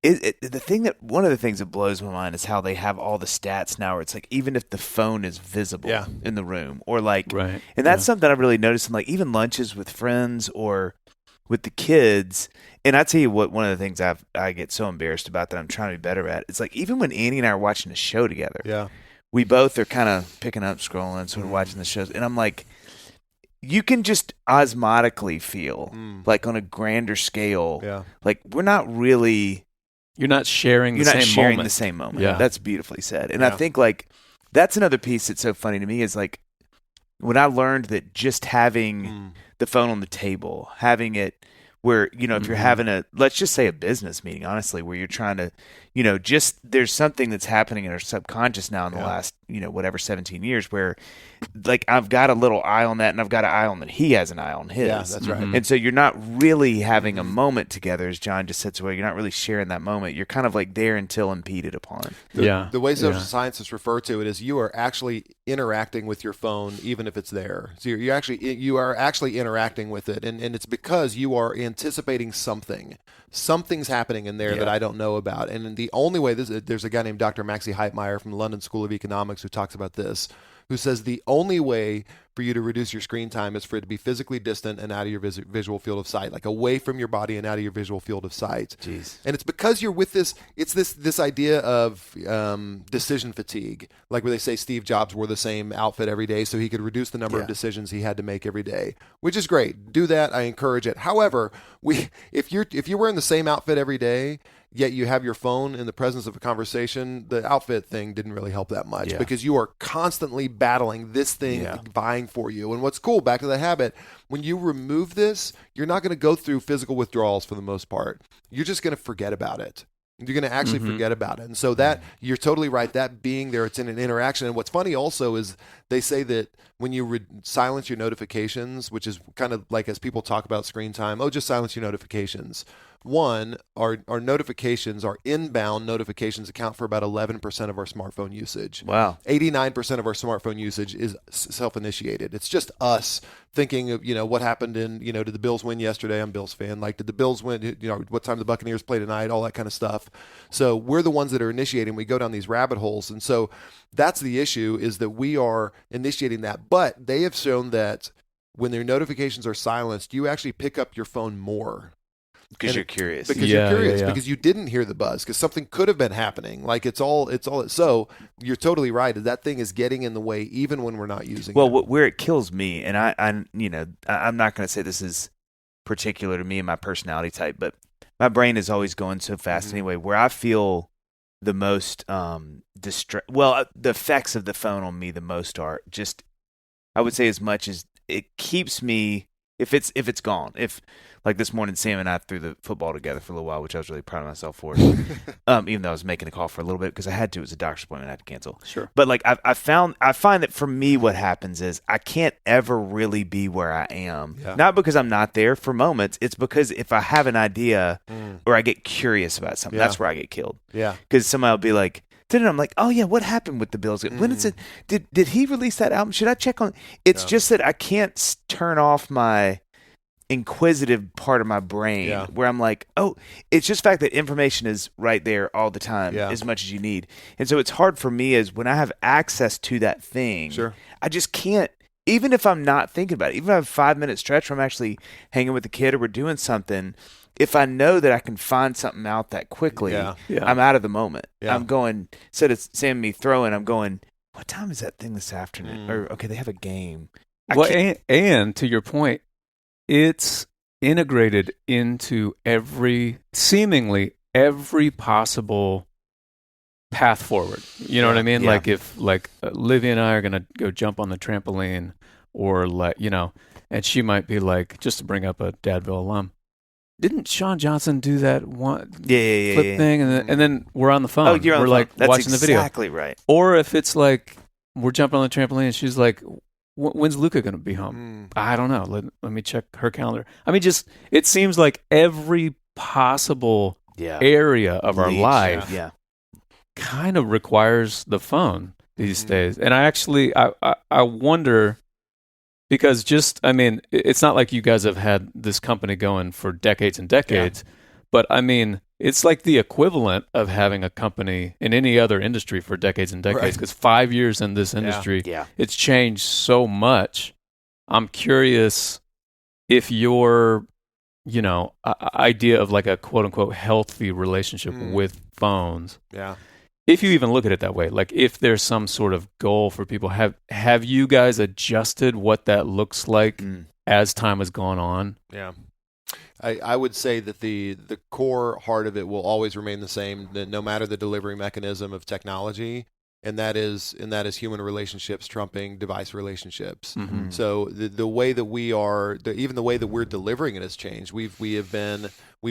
One of the things that blows my mind is how they have all the stats now, where it's like, even if the phone is visible in the room, or like, and that's something I've really noticed in, like, even lunches with friends or with the kids. And I tell you what, one of the things I get so embarrassed about that I'm trying to be better at, it's like, even when Annie and I are watching a show together, we both are kind of picking up, scrolling, sort of watching the shows, and I'm like, you can just osmotically feel, like on a grander scale, like we're not really You're not sharing the same moment. Yeah. That's beautifully said. And I think like that's another piece that's so funny to me is like when I learned that just having the phone on the table, having it where, you know, if you're having let's just say a business meeting, honestly, where you're trying to, you know, just there's something that's happening in our subconscious now in the last, you know, whatever 17 years where like I've got a little eye on that and I've got an eye on that. He has an eye on his. Yeah, that's right. And so you're not really having a moment together, as John just said, so you're not really sharing that moment. You're kind of like there until impeded upon. The way social scientists refer to it is you are actually interacting with your phone even if it's there. So you are actually interacting with it, and it's because you are anticipating something. Something's happening in there that I don't know about. And the only way, there's a guy named Dr. Maxi Heitmeyer from the London School of Economics who talks about this, who says the only way for you to reduce your screen time is for it to be physically distant and out of your visual field of sight, like away from your body and out of your visual field of sight. Jeez. And it's because you're with this, it's this idea of decision fatigue, like where they say Steve Jobs wore the same outfit every day so he could reduce the number of decisions he had to make every day, which is great. Do that. I encourage it. However, if you're wearing the same outfit every day, yet you have your phone in the presence of a conversation, the outfit thing didn't really help that much because you are constantly battling this thing vying for you. And what's cool, back to the habit, when you remove this, you're not going to go through physical withdrawals for the most part. You're just going to forget about it. You're going to actually forget about it. And so that, you're totally right, that being there, it's in an interaction. And what's funny also is they say that when you silence your notifications, which is kind of like as people talk about screen time, just silence your notifications. One, our notifications, our inbound notifications account for about 11% of our smartphone usage. Wow. 89% of our smartphone usage is self-initiated. It's just us thinking of, you know, what happened in, you know, did the Bills win yesterday? I'm a Bills fan. Like, did the Bills win? You know, what time the Buccaneers play tonight? All that kind of stuff. So we're the ones that are initiating. We go down these rabbit holes. And so that's the issue, is that we are initiating that. But they have shown that when their notifications are silenced, you actually pick up your phone more. Because you're curious. Because you're curious. Because you didn't hear the buzz. Because something could have been happening. Like it's all. So you're totally right. That thing is getting in the way even when we're not using it. Well, where it kills me, and I'm not going to say this is particular to me and my personality type, but my brain is always going so fast anyway. Where I feel the most the effects of the phone on me the most are just, I would say, as much as it keeps me. If it's gone, like this morning, Sam and I threw the football together for a little while, which I was really proud of myself for. Even though I was making a call for a little bit because I had to. It was a doctor's appointment I had to cancel. Sure. But like I find that for me, what happens is I can't ever really be where I am. Yeah. Not because I'm not there for moments. It's because if I have an idea or I get curious about something, that's where I get killed. Yeah. Because somebody will be like, then I'm like, oh yeah, what happened with the Bills? When is it? Did he release that album? Should I check on? It's just that I can't turn off my inquisitive part of my brain where I'm like, oh, it's just the fact that information is right there all the time as much as you need. And so it's hard for me is when I have access to that thing, I just can't, even if I'm not thinking about it, even if I have a 5-minute stretch where I'm actually hanging with the kid or we're doing something, if I know that I can find something out that quickly, I'm out of the moment. I'm going, instead of Sam and me throwing, I'm going, what time is that thing this afternoon? Or, okay, they have a game. And to your point, it's integrated into seemingly every possible path forward. You know what I mean? Like if Livy and I are going to go jump on the trampoline or and she might be like, just to bring up a Dadville alum, didn't Sean Johnson do that one flip thing? And then we're on the phone. Oh, you're on the phone. Like That's watching the video. Exactly right. Or if it's like we're jumping on the trampoline and she's like, when's Luca going to be home? I don't know. Let me check her calendar. I mean, just it seems like every possible area of our life kind of requires the phone these days. And I wonder, because it's not like you guys have had this company going for decades and decades, but I mean, it's like the equivalent of having a company in any other industry for decades and decades, because 5 years in this industry, it's changed so much. I'm curious if your, idea of like a quote unquote healthy relationship with phones, if you even look at it that way, like if there's some sort of goal for people, have you guys adjusted what that looks like as time has gone on? Yeah. I would say that the core heart of it will always remain the same, that no matter the delivery mechanism of technology, and that is human relationships trumping device relationships. Mm-hmm. So the way that we are, even the way that we're delivering it has changed. We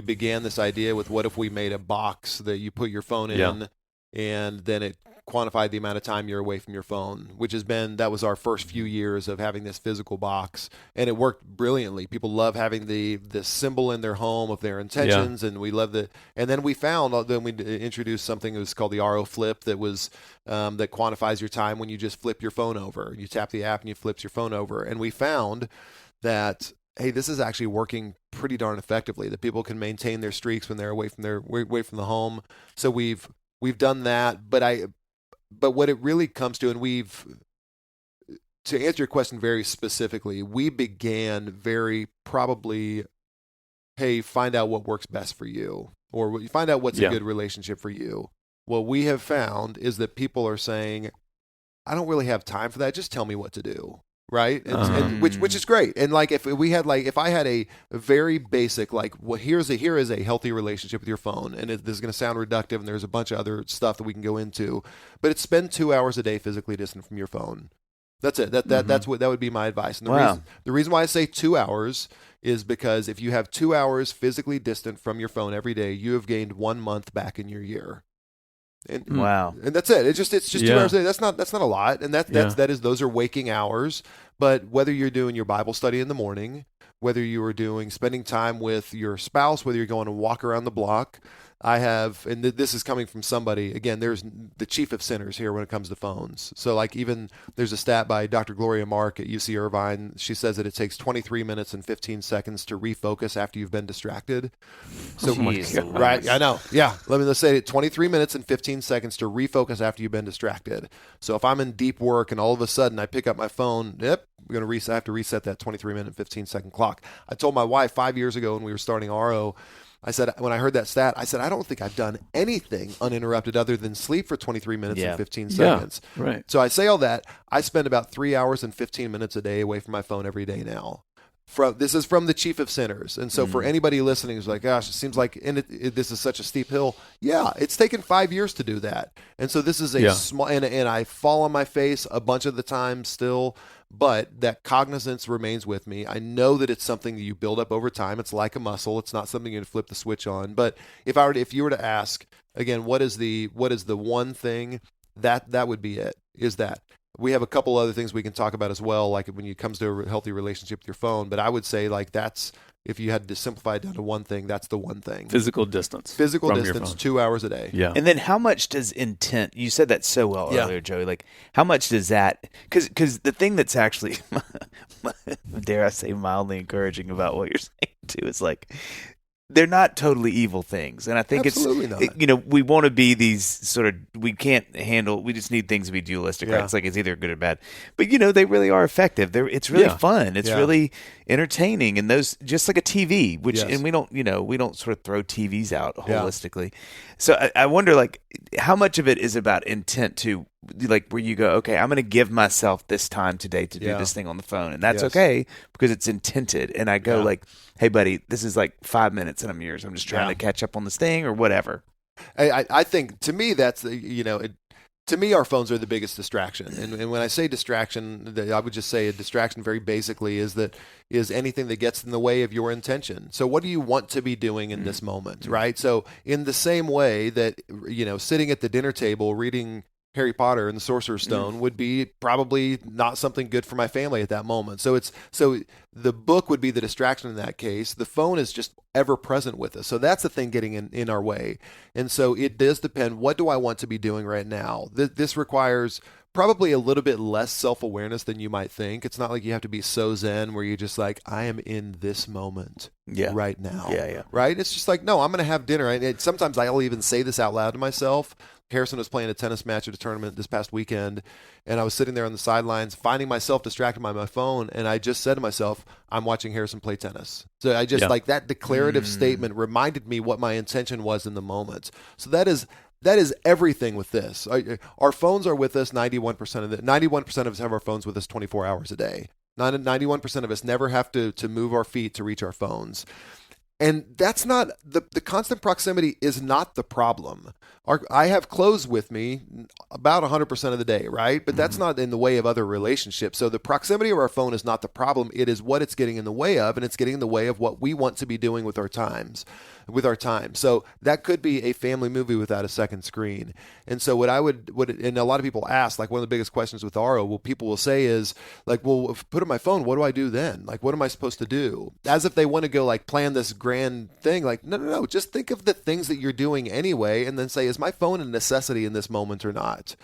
began this idea with, what if we made a box that you put your phone in, and then it quantified the amount of time you're away from your phone, that was our first few years of having this physical box, and it worked brilliantly. People love having the symbol in their home of their intentions, and we love and then we introduced something that was called the RO Flip, that was that quantifies your time when you just flip your phone over. You tap the app and you flips your phone over, and we found that, hey, this is actually working pretty darn effectively, that people can maintain their streaks when they're away from the home. So we've done that, but what it really comes to, and to answer your question very specifically, we began very probably, hey, find out what works best for you, or find out what's a good relationship for you. What we have found is that people are saying, I don't really have time for that. Just tell me what to do. Right. And which is great. And like, if I had a very basic, like, well, here is a healthy relationship with your phone, and this is going to sound reductive, and there's a bunch of other stuff that we can go into, but it's spend 2 hours a day physically distant from your phone. That's it. That would be my advice. And the reason why I say 2 hours is because if you have 2 hours physically distant from your phone every day, you have gained 1 month back in your year. And that's it. It's just 2 hours a day. That's not a lot. And those are waking hours. But whether you're doing your Bible study in the morning, whether you are spending time with your spouse, whether you're going to walk around the block, and this is coming from somebody, again, there's the chief of sinners here when it comes to phones. So like, even there's a stat by Dr. Gloria Mark at UC Irvine. She says that it takes 23 minutes and 15 seconds to refocus after you've been distracted. So, right. I know. Yeah. Let's say it, 23 minutes and 15 seconds to refocus after you've been distracted. So if I'm in deep work and all of a sudden I pick up my phone, I have to reset that 23 minute, 15 second clock. I told my wife 5 years ago when we were starting RO, I said, when I heard that stat, I said, I don't think I've done anything uninterrupted other than sleep for 23 minutes and 15 seconds. Yeah, right. So I say all that. I spend about 3 hours and 15 minutes a day away from my phone every day now. This is from the chief of sinners. And so for anybody listening who's like, gosh, it seems like this is such a steep hill. Yeah, it's taken 5 years to do that. And so this is a small, and I fall on my face a bunch of the time still, but that cognizance remains with me. I know that it's something that you build up over time. It's like a muscle. It's not something you can flip the switch on. But if you were to ask, again, what is the one thing, that would be it, is that. We have a couple other things we can talk about as well, like when it comes to a healthy relationship with your phone. But I would say, like, that's, if you had to simplify it down to one thing, that's the one thing. Physical distance, 2 hours a day. Yeah. And then how much does intent, you said that so well earlier, Joey, like how much does that, because the thing that's actually, dare I say, mildly encouraging about what you're saying too, is like, they're not totally evil things. And I think we want to be these sort of, we just need things to be dualistic, right? It's like, it's either good or bad. But, they really are effective. It's really fun. It's really entertaining. And those, just like a TV, and we don't sort of throw TVs out holistically. So I wonder, like, how much of it is about intent too, like where you go, okay, I'm going to give myself this time today to do this thing on the phone. And that's okay because it's intended. And I go like, hey buddy, this is like 5 minutes and I'm yours. I'm just trying to catch up on this thing or whatever. I think, to me, that's to me, our phones are the biggest distraction. And when I say distraction, I would just say a distraction very basically is anything that gets in the way of your intention. So what do you want to be doing in this moment, right? So in the same way that, sitting at the dinner table reading Harry Potter and the Sorcerer's Stone would be probably not something good for my family at that moment. So the book would be the distraction in that case. The phone is just ever present with us. So that's the thing getting in our way. And so it does depend, what do I want to be doing right now? This requires probably a little bit less self-awareness than you might think. It's not like you have to be so zen where you're just like, I am in this moment right now. Yeah. Right? It's just like, no, I'm going to have dinner. And sometimes I'll even say this out loud to myself. Harrison was playing a tennis match at a tournament this past weekend, and I was sitting there on the sidelines finding myself distracted by my phone, and I just said to myself, I'm watching Harrison play tennis. So I just like that declarative statement reminded me what my intention was in the moment. So that is everything with this. Our phones are with us 91% of it. 91% of us have our phones with us 24 hours a day. 91% of us never have to move our feet to reach our phones. And that's not the constant proximity is not the problem. I have clothes with me about 100% of the day, right? But that's not in the way of other relationships. So the proximity of our phone is not the problem. It is what it's getting in the way of, and it's getting in the way of what we want to be doing with our time. So that could be a family movie without a second screen. And so what and a lot of people ask, like one of the biggest questions with Aro, well, people will say is like, well, if I put on my phone, what do I do then? Like, what am I supposed to do? As if they want to go like plan this grand thing. Like, no. Just think of the things that you're doing anyway, and then say, is my phone a necessity in this moment or not?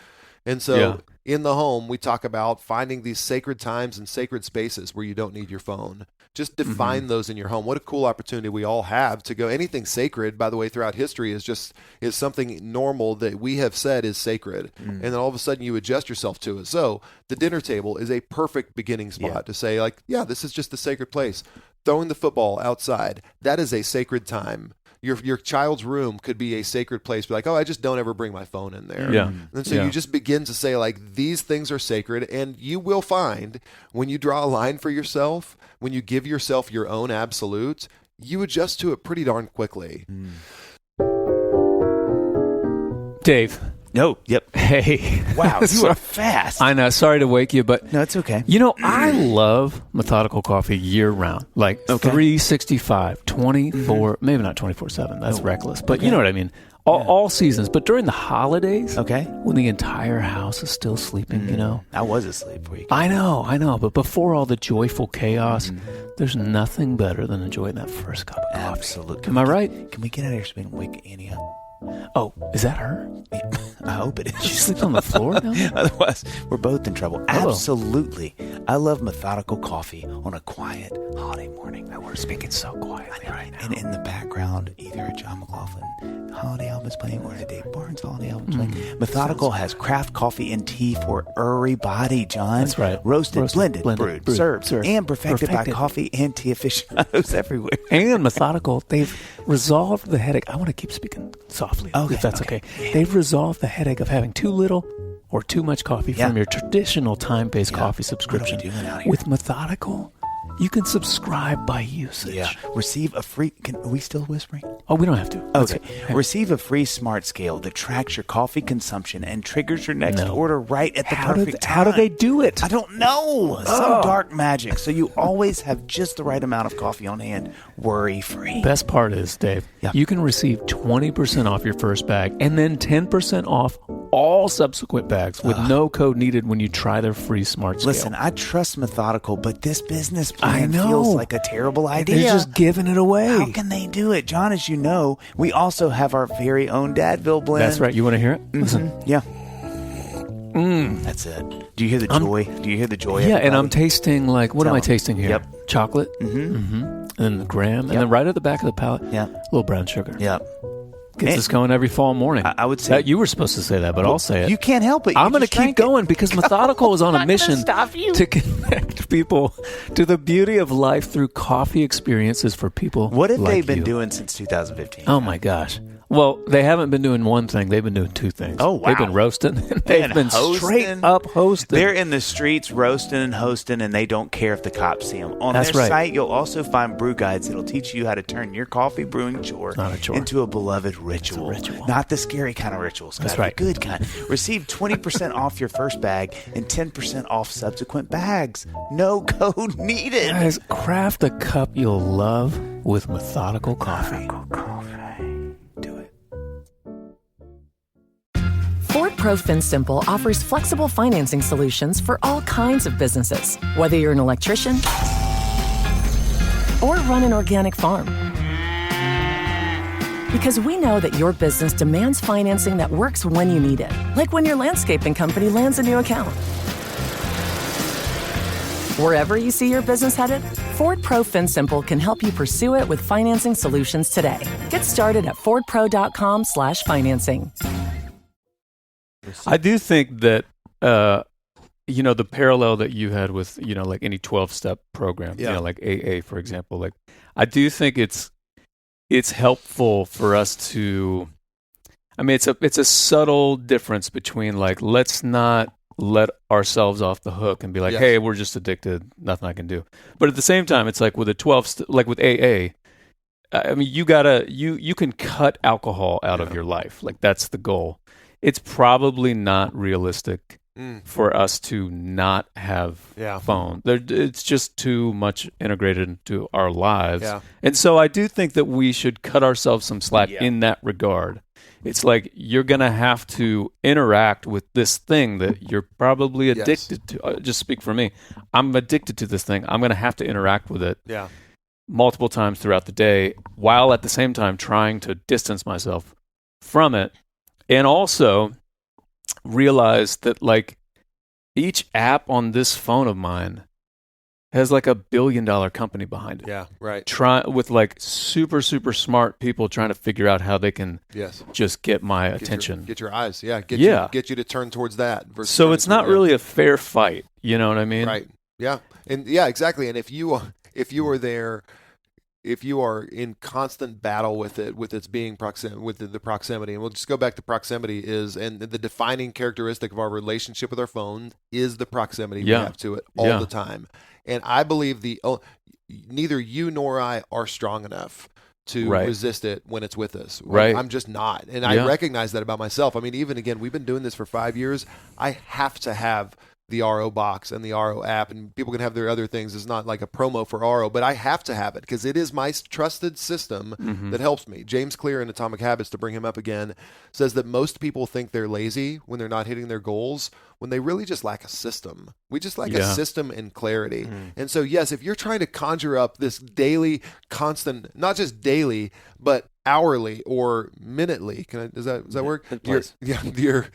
And so in the home, we talk about finding these sacred times and sacred spaces where you don't need your phone. Just define those in your home. What a cool opportunity we all have to go. Anything sacred, by the way, throughout history is something normal that we have said is sacred. And then all of a sudden you adjust yourself to it. So the dinner table is a perfect beginning spot to say like, yeah, this is just a sacred place. Throwing the football outside, that is a sacred time. Your child's room could be a sacred place. Be like, oh, I just don't ever bring my phone in there. Yeah. And so you just begin to say like, these things are sacred, and you will find when you draw a line for yourself, when you give yourself your own absolute, you adjust to it pretty darn quickly. Dave. No. Yep. Hey. Wow. You are fast. I know. Sorry to wake you, but no, it's okay. You know, I love methodical coffee year round, like 365, 24, maybe not 24/7. That's reckless, but you know what I mean. All seasons, but during the holidays, when the entire house is still sleeping, you know. I was asleep for you. I know, but before all the joyful chaos, there's nothing better than enjoying that first cup of coffee. Absolutely. Am I right? Can we get out of here so we can wake Annie up? Oh, is that her? I hope it is. She sleeps on the floor now? Otherwise, we're both in trouble. Hello. Absolutely. I love methodical coffee on a quiet holiday morning. We're speaking so quietly right now. And in the background, either a John McLaughlin holiday album is playing or a Dave Barnes holiday album is playing. Methodical has craft coffee and tea for everybody, John. That's right. Roasted, blended, brewed, served, and perfected by coffee and tea aficionados everywhere. And Methodical, they've resolved the headache. I want to keep speaking softly, if that's okay. They've resolved the headache of having too little or too much coffee from your traditional time-based coffee subscription. What are we doing out here? With Methodical, you can subscribe by usage. Yeah. Receive a free... Are we still whispering? Oh, we don't have to. Okay. Receive a free smart scale that tracks your coffee consumption and triggers your next order right at the perfect time. How do they do it? I don't know. Some dark magic. So you always have just the right amount of coffee on hand, worry-free. Best part is, Dave, you can receive 20% off your first bag and then 10% off all subsequent bags with no code needed when you try their free smart scale. Listen, I trust Methodical, but this business plan feels like a terrible idea. They're just giving it away. How can they do it? John, as you know, we also have our very own Dadville blend. That's right. You want to hear it? Listen. Yeah. That's it. Do you hear the joy? Do you hear the joy? Yeah, and I'm tasting what am I tasting here? Yep. Chocolate. And then the graham. And then right at the back of the palate, a little brown sugar. Yep. Gets us going every fall morning. I would say you were supposed to say that, but I'll say it. You can't help it. I'm going to keep going because Methodical is on a mission to connect people to the beauty of life through coffee experiences for people. What have like they been you. doing since 2015? Oh my gosh. Well, they haven't been doing one thing. They've been doing two things. Oh, wow. They've been roasting. They've been straight up hosting. They're in the streets roasting and hosting, and they don't care if the cops see them. On That's their right. site, you'll also find brew guides that'll teach you how to turn your coffee brewing chore into a beloved ritual. It's a ritual. Not the scary kind of rituals. That's right. The good kind. Receive 20% off your first bag and 10% off subsequent bags. No code needed. Guys, craft a cup you'll love with Methodical coffee. Do it. Ford Pro FinSimple offers flexible financing solutions for all kinds of businesses, whether you're an electrician or run an organic farm. Because we know that your business demands financing that works when you need it, like when your landscaping company lands a new account. Wherever you see your business headed, Ford Pro FinSimple can help you pursue it with financing solutions today. Get started at fordpro.com/financing. I do think that, the parallel that you had with, like any 12-step program, like AA, for example, I do think it's helpful for us to, it's a subtle difference between let's not let ourselves off the hook and be like, hey, we're just addicted, nothing I can do. But at the same time, it's like with a 12, with AA, I mean, you can cut alcohol out of your life. Like, that's the goal. It's probably not realistic for us to not have phone. It's just too much integrated into our lives. Yeah. And so I do think that we should cut ourselves some slack in that regard. It's like you're going to have to interact with this thing that you're probably addicted to. Just speak for me. I'm addicted to this thing. I'm going to have to interact with it multiple times throughout the day, while at the same time trying to distance myself from it. And also realize that, like, each app on this phone of mine has like $1 billion company behind it. Yeah, right. With like super, super smart people trying to figure out how they can just get my attention. Get your eyes. Yeah. Get you to turn towards that. So it's not really a fair fight. You know what I mean? Right. Yeah. And yeah, exactly. And if you are there, if you are in constant battle with it, with its being with the proximity, and we'll just go back to proximity and the defining characteristic of our relationship with our phone is the proximity we have to it all the time. And I believe neither you nor I are strong enough to resist it when it's with us. Right. I'm just not. And I recognize that about myself. I mean, even again, we've been doing this for 5 years. I have to have the RO box and the RO app, and people can have their other things. It's not like a promo for RO, but I have to have it because it is my trusted system that helps me. James Clear in Atomic Habits, to bring him up again, says that most people think they're lazy when they're not hitting their goals, when they really just lack a system. We just lack a system and clarity. And so, yes, if you're trying to conjure up this daily, constant, not just daily, but hourly or minutely, does that work? You're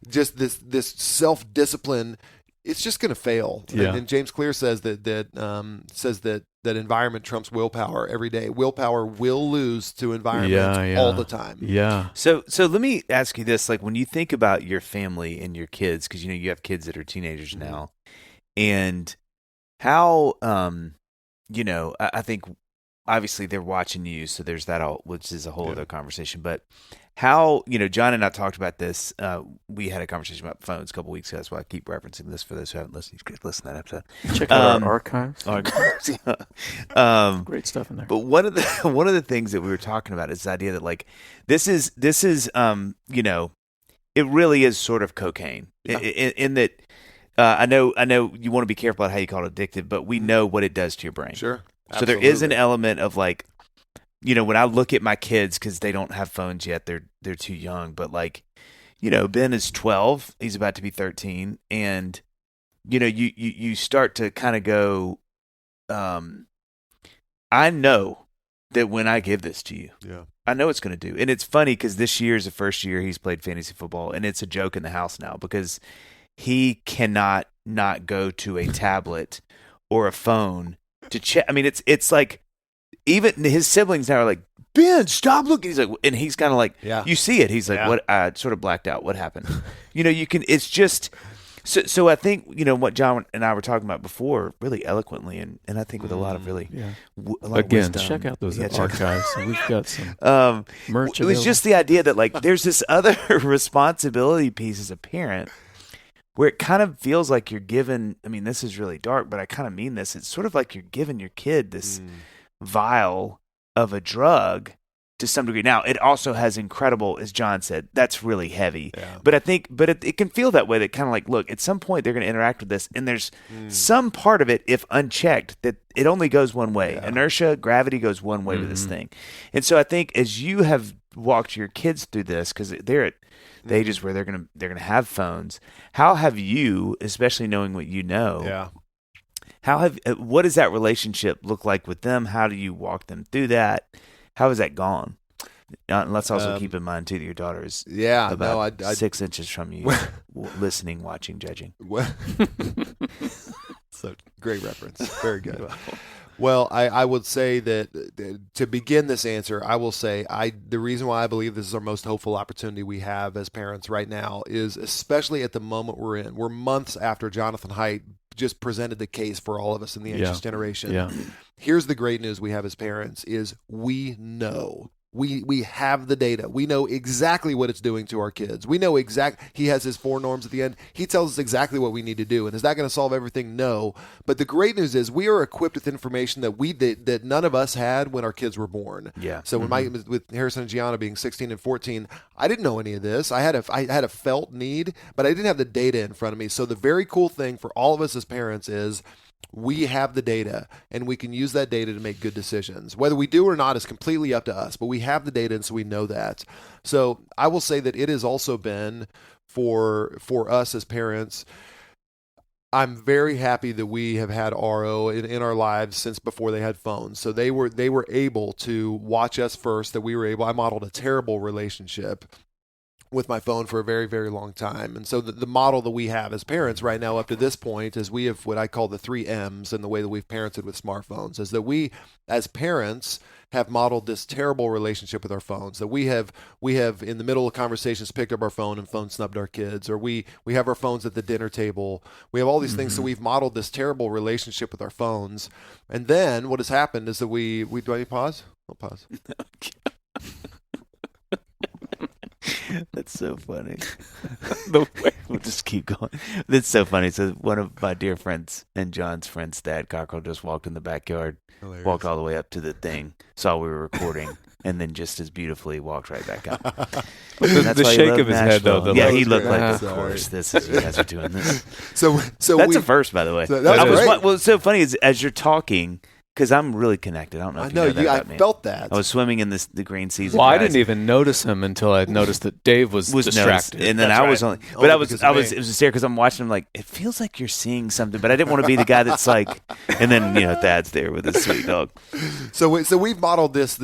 just this self-discipline. It's just going to fail. Yeah. And James Clear says that environment trumps willpower every day. Willpower will lose to environment all the time. Yeah. So let me ask you this: like, when you think about your family and your kids, because you have kids that are teenagers now, and how I think obviously they're watching you, so there's that which is a whole other conversation. But how, John and I talked about this. We had a conversation about phones a couple weeks ago. That's why I keep referencing this for those who haven't listened. You could listen to that episode. Check out our archives. Great stuff in there. But one of the things that we were talking about is the idea that, like, this is it really is sort of cocaine in that. I know you want to be careful about how you call it addictive, but we know what it does to your brain. Sure. So there is an element of, like, when I look at my kids, because they don't have phones yet, they're too young. But, like, Ben is 12, he's about to be 13, and you start to kind of go, I know that when I give this to you, I know it's going to do. And it's funny because this year is the first year he's played fantasy football, and it's a joke in the house now because he cannot not go to a tablet or a phone to check. I mean, it's like, even his siblings now are like, Ben, stop looking. He's like, and he's kind of like, you see it. He's like, what? I sort of blacked out. What happened? It's just, so I think, what John and I were talking about before really eloquently, and I think with a lot of really, a lot of wisdom. Check out those archives. We've got some merch. It was just the idea that, like, there's this other responsibility piece as a parent where it kind of feels like you're given, I mean, this is really dark, but I kind of mean this. It's sort of like you're giving your kid this vial of a drug to some degree. Now, it also has incredible, as John said, that's really heavy. Yeah. But I think, it can feel that way, that kind of like, look, at some point they're going to interact with this, and there's some part of it, if unchecked, that it only goes one way. Yeah. Inertia, gravity goes one way with this thing. And so I think as you have walked your kids through this, because they're at the ages where they're gonna have phones, how have you, especially knowing what you know, what does that relationship look like with them? How do you walk them through that? How has that gone? And let's also keep in mind too that your daughter is about 6 inches from you, listening, watching, judging. So great reference, very good. Well, I would say that to begin this answer, I will say the reason why I believe this is our most hopeful opportunity we have as parents right now is, especially at the moment we're in. We're months after Jonathan Haidt just presented the case for all of us in the anxious generation. Yeah. Here's the great news we have as parents is we know We have the data. We know exactly what it's doing to our kids. We know he has his 4 norms at the end. He tells us exactly what we need to do. And is that going to solve everything? No. But the great news is we are equipped with information that none of us had when our kids were born. Yeah. So with Harrison and Gianna being 16 and 14, I didn't know any of this. I had a felt need, but I didn't have the data in front of me. So the very cool thing for all of us as parents is we have the data, and we can use that data to make good decisions. Whether we do or not is completely up to us, but we have the data, and so we know that. So I will say that it has also been for us as parents. I'm very happy that we have had RO in our lives since before they had phones. So they were able to watch us first. I modeled a terrible relationship with my phone for a very, very long time. And so the model that we have as parents right now up to this point is we have what I call the 3 M's in the way that we've parented with smartphones, is that we as parents have modeled this terrible relationship with our phones, that we have in the middle of conversations picked up our phone and phone snubbed our kids, or we have our phones at the dinner table. We have all these things. So we've modeled this terrible relationship with our phones. And then what has happened is that we do I need to pause? I'll pause. That's so funny. We'll just keep going. That's so funny. So one of my dear friends and John's friend's dad, Cockrell, just walked in the backyard, walked all the way up to the thing, saw we were recording, and then just as beautifully walked right back out. The shake of his head, though. Yeah, he looked like, of course, you guys are doing this. So that's a first, by the way. So that was great. What's so funny is as you're talking, because I'm really connected. I don't know if you know that about me. I felt that. I was swimming in the green seas. Well, I didn't even notice him until I noticed that Dave was distracted. And then it was a stare because I'm watching him like, it feels like you're seeing something, but I didn't want to be the guy that's like, and then, Thad's there with his sweet dog. So we've modeled this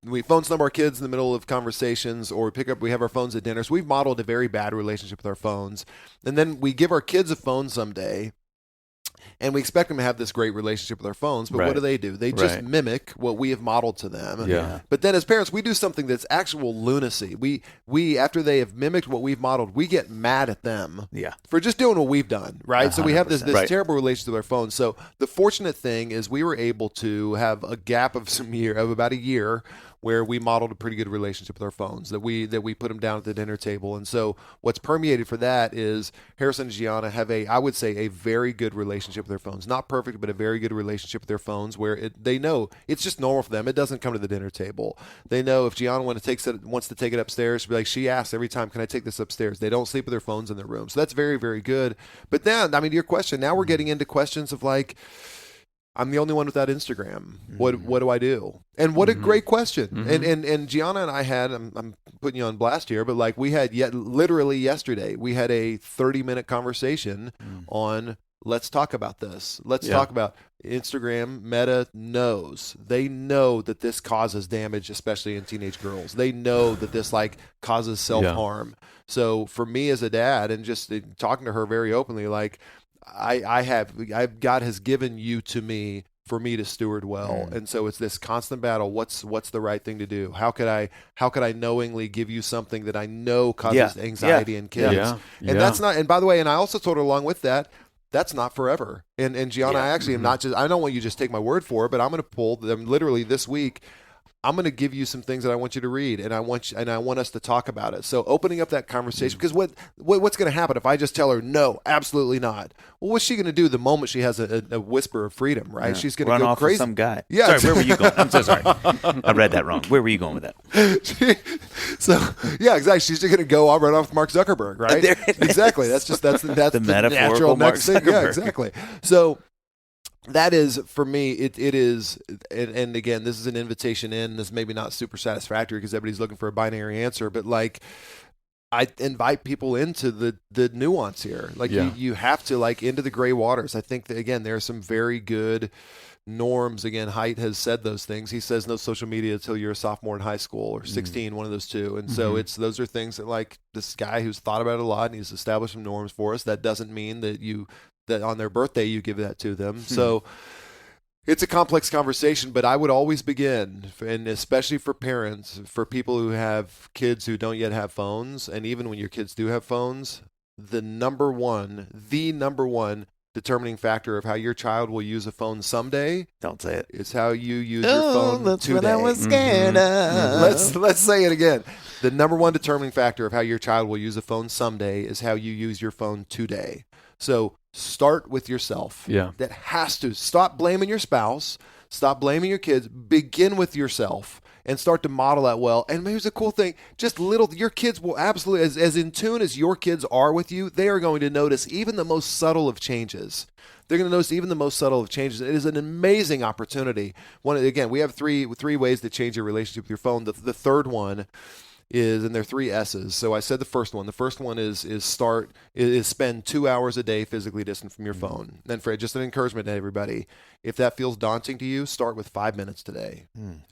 we phone snub our kids in the middle of conversations, or we have our phones at dinner. So we've modeled a very bad relationship with our phones. And then we give our kids a phone someday, and we expect them to have this great relationship with their phones, but what do? They just mimic what we have modeled to them. Yeah. But then as parents, we do something that's actual lunacy. We after they have mimicked what we've modeled, we get mad at them for just doing what we've done, right? 100%. So we have this terrible relationship with our phones. So the fortunate thing is we were able to have a gap of about a year where we modeled a pretty good relationship with our phones, that we put them down at the dinner table. And so what's permeated for that is Harrison and Gianna have I would say a very good relationship with their phones. Not perfect, but a very good relationship with their phones, where they know it's just normal for them. It doesn't come to the dinner table. They know if Gianna wants to take it upstairs, she'll be like, she asks every time, can I take this upstairs? They don't sleep with their phones in their room. So that's very, very good. But then, to your question, now we're getting into questions of like, I'm the only one without Instagram. What do I do? And what a great question. And Gianna and I had, I'm putting you on blast here, but like we had literally yesterday, we had a 30-minute conversation on let's talk about this. Let's talk about Instagram. Meta knows. They know that this causes damage, especially in teenage girls. They know that this like causes self-harm. So for me as a dad, and just talking to her very openly, like, God has given you to me for me to steward well. And so it's this constant battle. What's the right thing to do? How could I knowingly give you something that I know causes anxiety in kids? And that's not, and by the way, and I also told her along with that, that's not forever. And Gianna, I actually am not just, I don't want you to just take my word for it, but I'm going to pull them literally this week. I'm going to give you some things that I want you to read, and I want us to talk about it. So opening up that conversation, because what's going to happen if I just tell her no, absolutely not? Well, what's she going to do the moment she has a whisper of freedom, right? Yeah. She's going to go off crazy. With some guy. Yeah. Sorry, where were you going? I'm so sorry. I read that wrong. Where were you going with that? So yeah, exactly. She's just going to go. I'll run off with Mark Zuckerberg, right? Exactly. That's the metaphorical next Mark thing. Zuckerberg. Yeah, exactly. So. That is, for me, it is, and again, this is an invitation in. This maybe not super satisfactory because everybody's looking for a binary answer, but like, I invite people into the nuance here. Like, you have to, like, into the gray waters. I think that, again, there are some very good norms. Again, Haidt has said those things. He says no social media until you're a sophomore in high school or 16, one of those two. And so those are things that, like, this guy who's thought about it a lot and he's established some norms for us. That doesn't mean that that on their birthday you give that to them. So it's a complex conversation, but I would always begin, and especially for parents, for people who have kids who don't yet have phones, and even when your kids do have phones, the number one determining factor of how your child will use a phone someday. Don't say it. It's how you use your phone that's today. what I was scared of. Let's say it again. The number one determining factor of how your child will use a phone someday is how you use your phone today. So start with yourself. Yeah. That has to stop blaming your spouse. Stop blaming your kids. Begin with yourself and start to model that well. And here's the cool thing. Your kids will absolutely, as in tune as your kids are with you, they are going to notice even the most subtle of changes. They're going to notice even the most subtle of changes. It is an amazing opportunity. Again, we have three ways to change your relationship with your phone. The third one is, and there are 3 S's. So I said the first one. The first one is spend 2 hours a day physically distant from your phone. And for just an encouragement to everybody, if that feels daunting to you, start with 5 minutes today.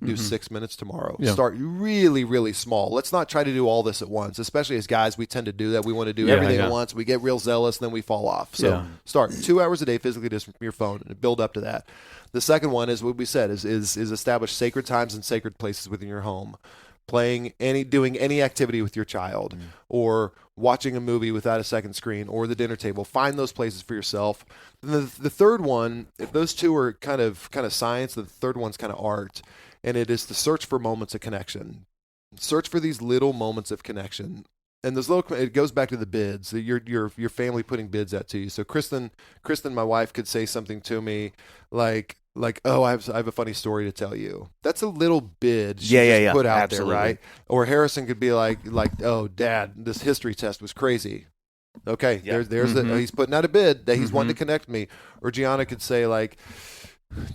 Do 6 minutes tomorrow. Yeah. Start really, really small. Let's not try to do all this at once. Especially as guys, we tend to do that. We want to do everything at once. We get real zealous, and then we fall off. So start 2 hours a day physically distant from your phone and build up to that. The second one is what we said is establish sacred times and sacred places within your home. Doing any activity with your child, or watching a movie without a second screen, or the dinner table. Find those places for yourself. The third one, if those two are kind of science, the third one's kind of art, and it is to search for moments of connection. Search for these little moments of connection. And it goes back to the bids. Your family putting bids out to you. So Kristen, my wife, could say something to me like, oh, I have a funny story to tell you. That's a little bid she just put out there, right? Or Harrison could be like, oh, Dad, this history test was crazy. Okay, there's he's putting out a bid that he's wanting to connect me. Or Gianna could say like,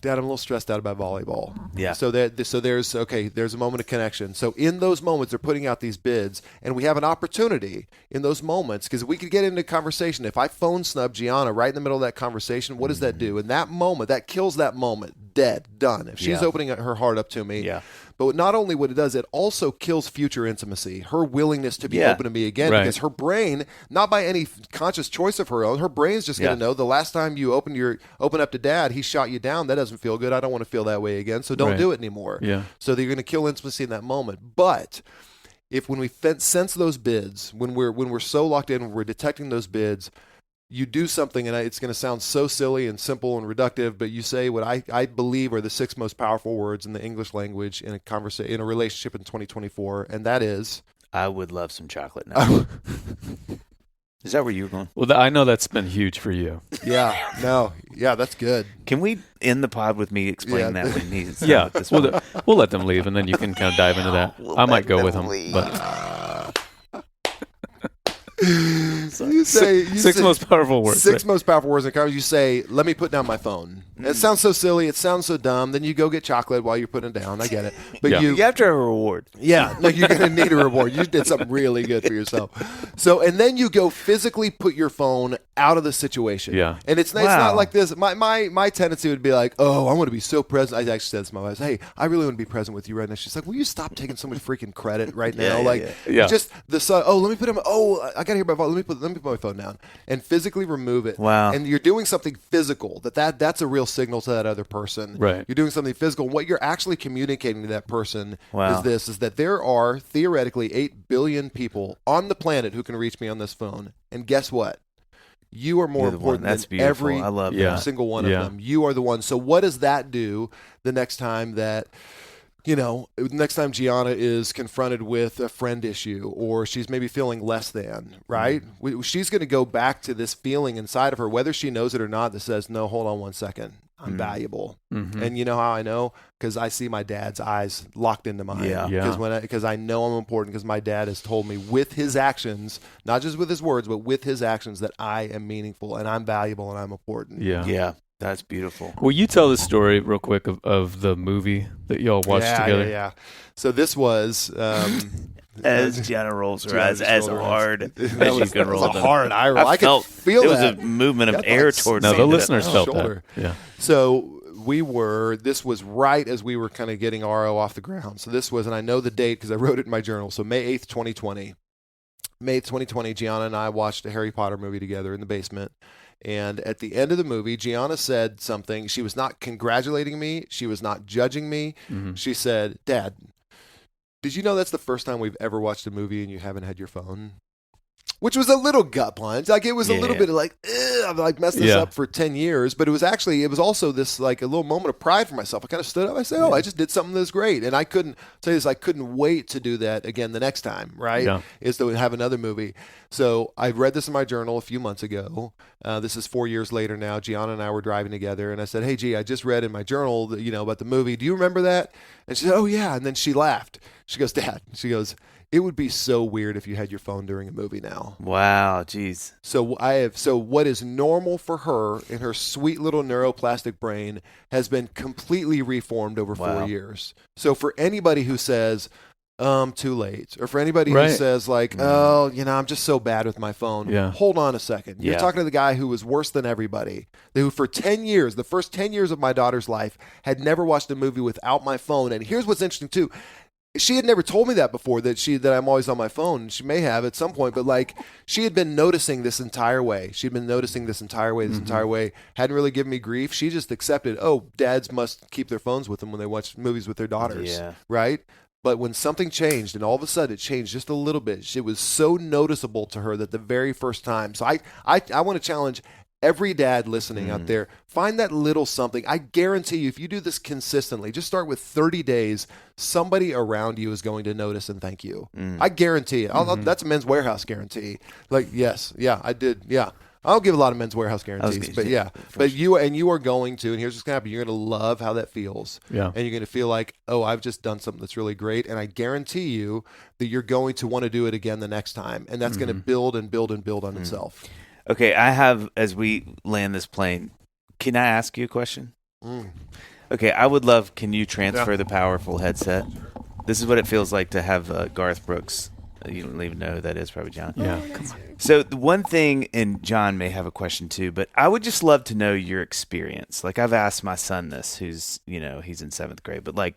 Dad, I'm a little stressed out about volleyball. Yeah. So there's a moment of connection. So in those moments, they're putting out these bids, and we have an opportunity in those moments, because we could get into conversation. If I phone snub Gianna right in the middle of that conversation, what does that do? In that moment, that kills that moment. Dead. Done. If she's opening her heart up to me. Yeah. But not only what it does, it also kills future intimacy, her willingness to be open to me again, because her brain, not by any conscious choice of her own, her brain's just going to know the last time you open up to Dad, he shot you down. That doesn't feel good. I don't want to feel that way again, so don't do it anymore. Yeah. So you're going to kill intimacy in that moment. But when we sense those bids, when we're so locked in, when we're detecting those bids, you do something, and it's going to sound so silly and simple and reductive, but you say what I believe are the 6 most powerful words in the English language in a relationship in 2024, and that is, I would love some chocolate now. Is that where you were going? Well, I know that's been huge for you. Yeah, that's good. Can we end the pod with me explaining that when he's we'll let them leave, and then you can kind of dive into that. I might go with them, but... You say 6 most powerful words. 6 most powerful words in conversation. You say, "Let me put down my phone." It sounds so silly. It sounds so dumb. Then you go get chocolate while you're putting it down. I get it, but you have to have a reward. Yeah, no, you're going to need a reward. You did something really good for yourself. So, and then you go physically put your phone out of the situation. Yeah, and it's not like this. My tendency would be like, "Oh, I want to be so present." I actually said to my wife, "Hey, I really want to be present with you right now." She's like, "Will you stop taking so much freaking credit right now?" Just the sun. Oh, let me put him. Oh, I got to hear my phone. Let me put my phone down and physically remove it. Wow. And you're doing something physical. That's a real signal to that other person. Right. You're doing something physical. What you're actually communicating to that person is that there are theoretically 8 billion people on the planet who can reach me on this phone. And guess what? You are more important than every single one of them. You are the one. So what does that do the next time that next time Gianna is confronted with a friend issue, or she's maybe feeling less than, right? She's going to go back to this feeling inside of her, whether she knows it or not, that says, no, hold on one second. I'm valuable. And you know how I know? Because I see my dad's eyes locked into mine. Because I know I'm important, because my dad has told me with his actions, not just with his words, but with his actions, that I am meaningful and I'm valuable and I'm important. Yeah. That's beautiful. Will you tell the story real quick of the movie that y'all watched together? Yeah. So this was as Gianna rolls her eyes as hard as you could roll them. Hard eye roll. I could feel it was a movement of air towards the listeners felt shoulder. That. Yeah. So this was right as we were kind of getting RO off the ground. So this was, and I know the date because I wrote it in my journal. So May 8th, 2020. May 8th, 2020, Gianna and I watched a Harry Potter movie together in the basement. And at the end of the movie, Gianna said something. She was not congratulating me. She was not judging me. She said, "Dad, did you know that's the first time we've ever watched a movie and you haven't had your phone?" Which was a little gut punch. Like, it was a little bit of like, like messed this up for 10 years. But it was also this like a little moment of pride for myself. I kind of stood up. I said, I just did something that's great. And I couldn't wait to do that again the next time, right? Yeah. Is to have another movie. So I read this in my journal a few months ago. This is 4 years later now. Gianna and I were driving together, and I said, hey, G, I just read in my journal that, about the movie. Do you remember that? And she said, oh, yeah. And then she laughed. She goes, Dad, she goes, it would be so weird if you had your phone during a movie now. Wow, geez. So what is normal for her in her sweet little neuroplastic brain has been completely reformed over 4 years. So for anybody who says, too late, or for anybody who says like, I'm just so bad with my phone. Yeah. Hold on a second. You're talking to the guy who was worse than everybody, who for 10 years, the first 10 years of my daughter's life, had never watched a movie without my phone. And here's what's interesting too. She had never told me that before, that I'm always on my phone. She may have at some point, but like she had been noticing this entire way. Hadn't really given me grief. She just accepted, dads must keep their phones with them when they watch movies with their daughters, right? But when something changed, and all of a sudden it changed just a little bit, it was so noticeable to her that the very first time. So I want to challenge every dad listening out there, find that little something. I guarantee you, if you do this consistently, just start with 30 days, somebody around you is going to notice and thank you. I guarantee it. That's a Men's Warehouse guarantee. Like, yes, yeah, I did, yeah. I don't give a lot of Men's Warehouse guarantees, but you are going to, and here's what's going to happen. You're going to love how that feels. Yeah. And you're going to feel like, I've just done something that's really great. And I guarantee you that you're going to want to do it again the next time. And that's going to build and build and build on itself. Okay, I have, as we land this plane, can I ask you a question? Okay, I would love, can you transfer the powerful headset? This is what it feels like to have Garth Brooks. You don't even know who that is, probably, John. Yeah. So the one thing, and John may have a question too, but I would just love to know your experience. Like I've asked my son this, who's, he's in 7th grade, but like,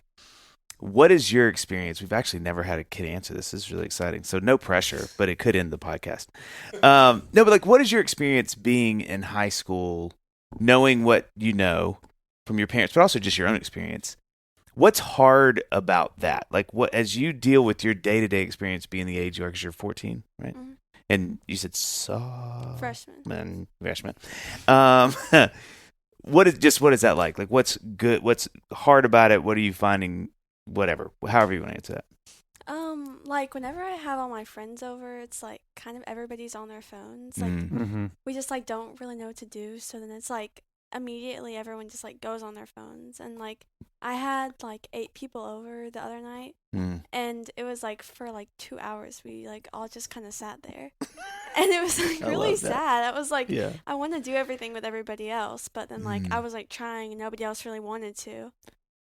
what is your experience? We've actually never had a kid answer this. This is really exciting. So no pressure, but it could end the podcast. No, but like, what is your experience being in high school, knowing what you know from your parents, but also just your own experience? What's hard about that? Like, what as you deal with your day-to-day experience being the age you are, because you're 14, right? Mm-hmm. And you said freshman. What is that like? Like, what's good? What's hard about it? What are you finding? Whatever, however you want to answer that. Like whenever I have all my friends over, it's like kind of everybody's on their phones. Like we just like don't really know what to do. So then it's like immediately everyone just like goes on their phones. And like I had like 8 people over the other night, and it was like for like 2 hours we like all just kind of sat there, and it was like really sad. I was like, I want to do everything with everybody else, but then like I was like trying, and nobody else really wanted to.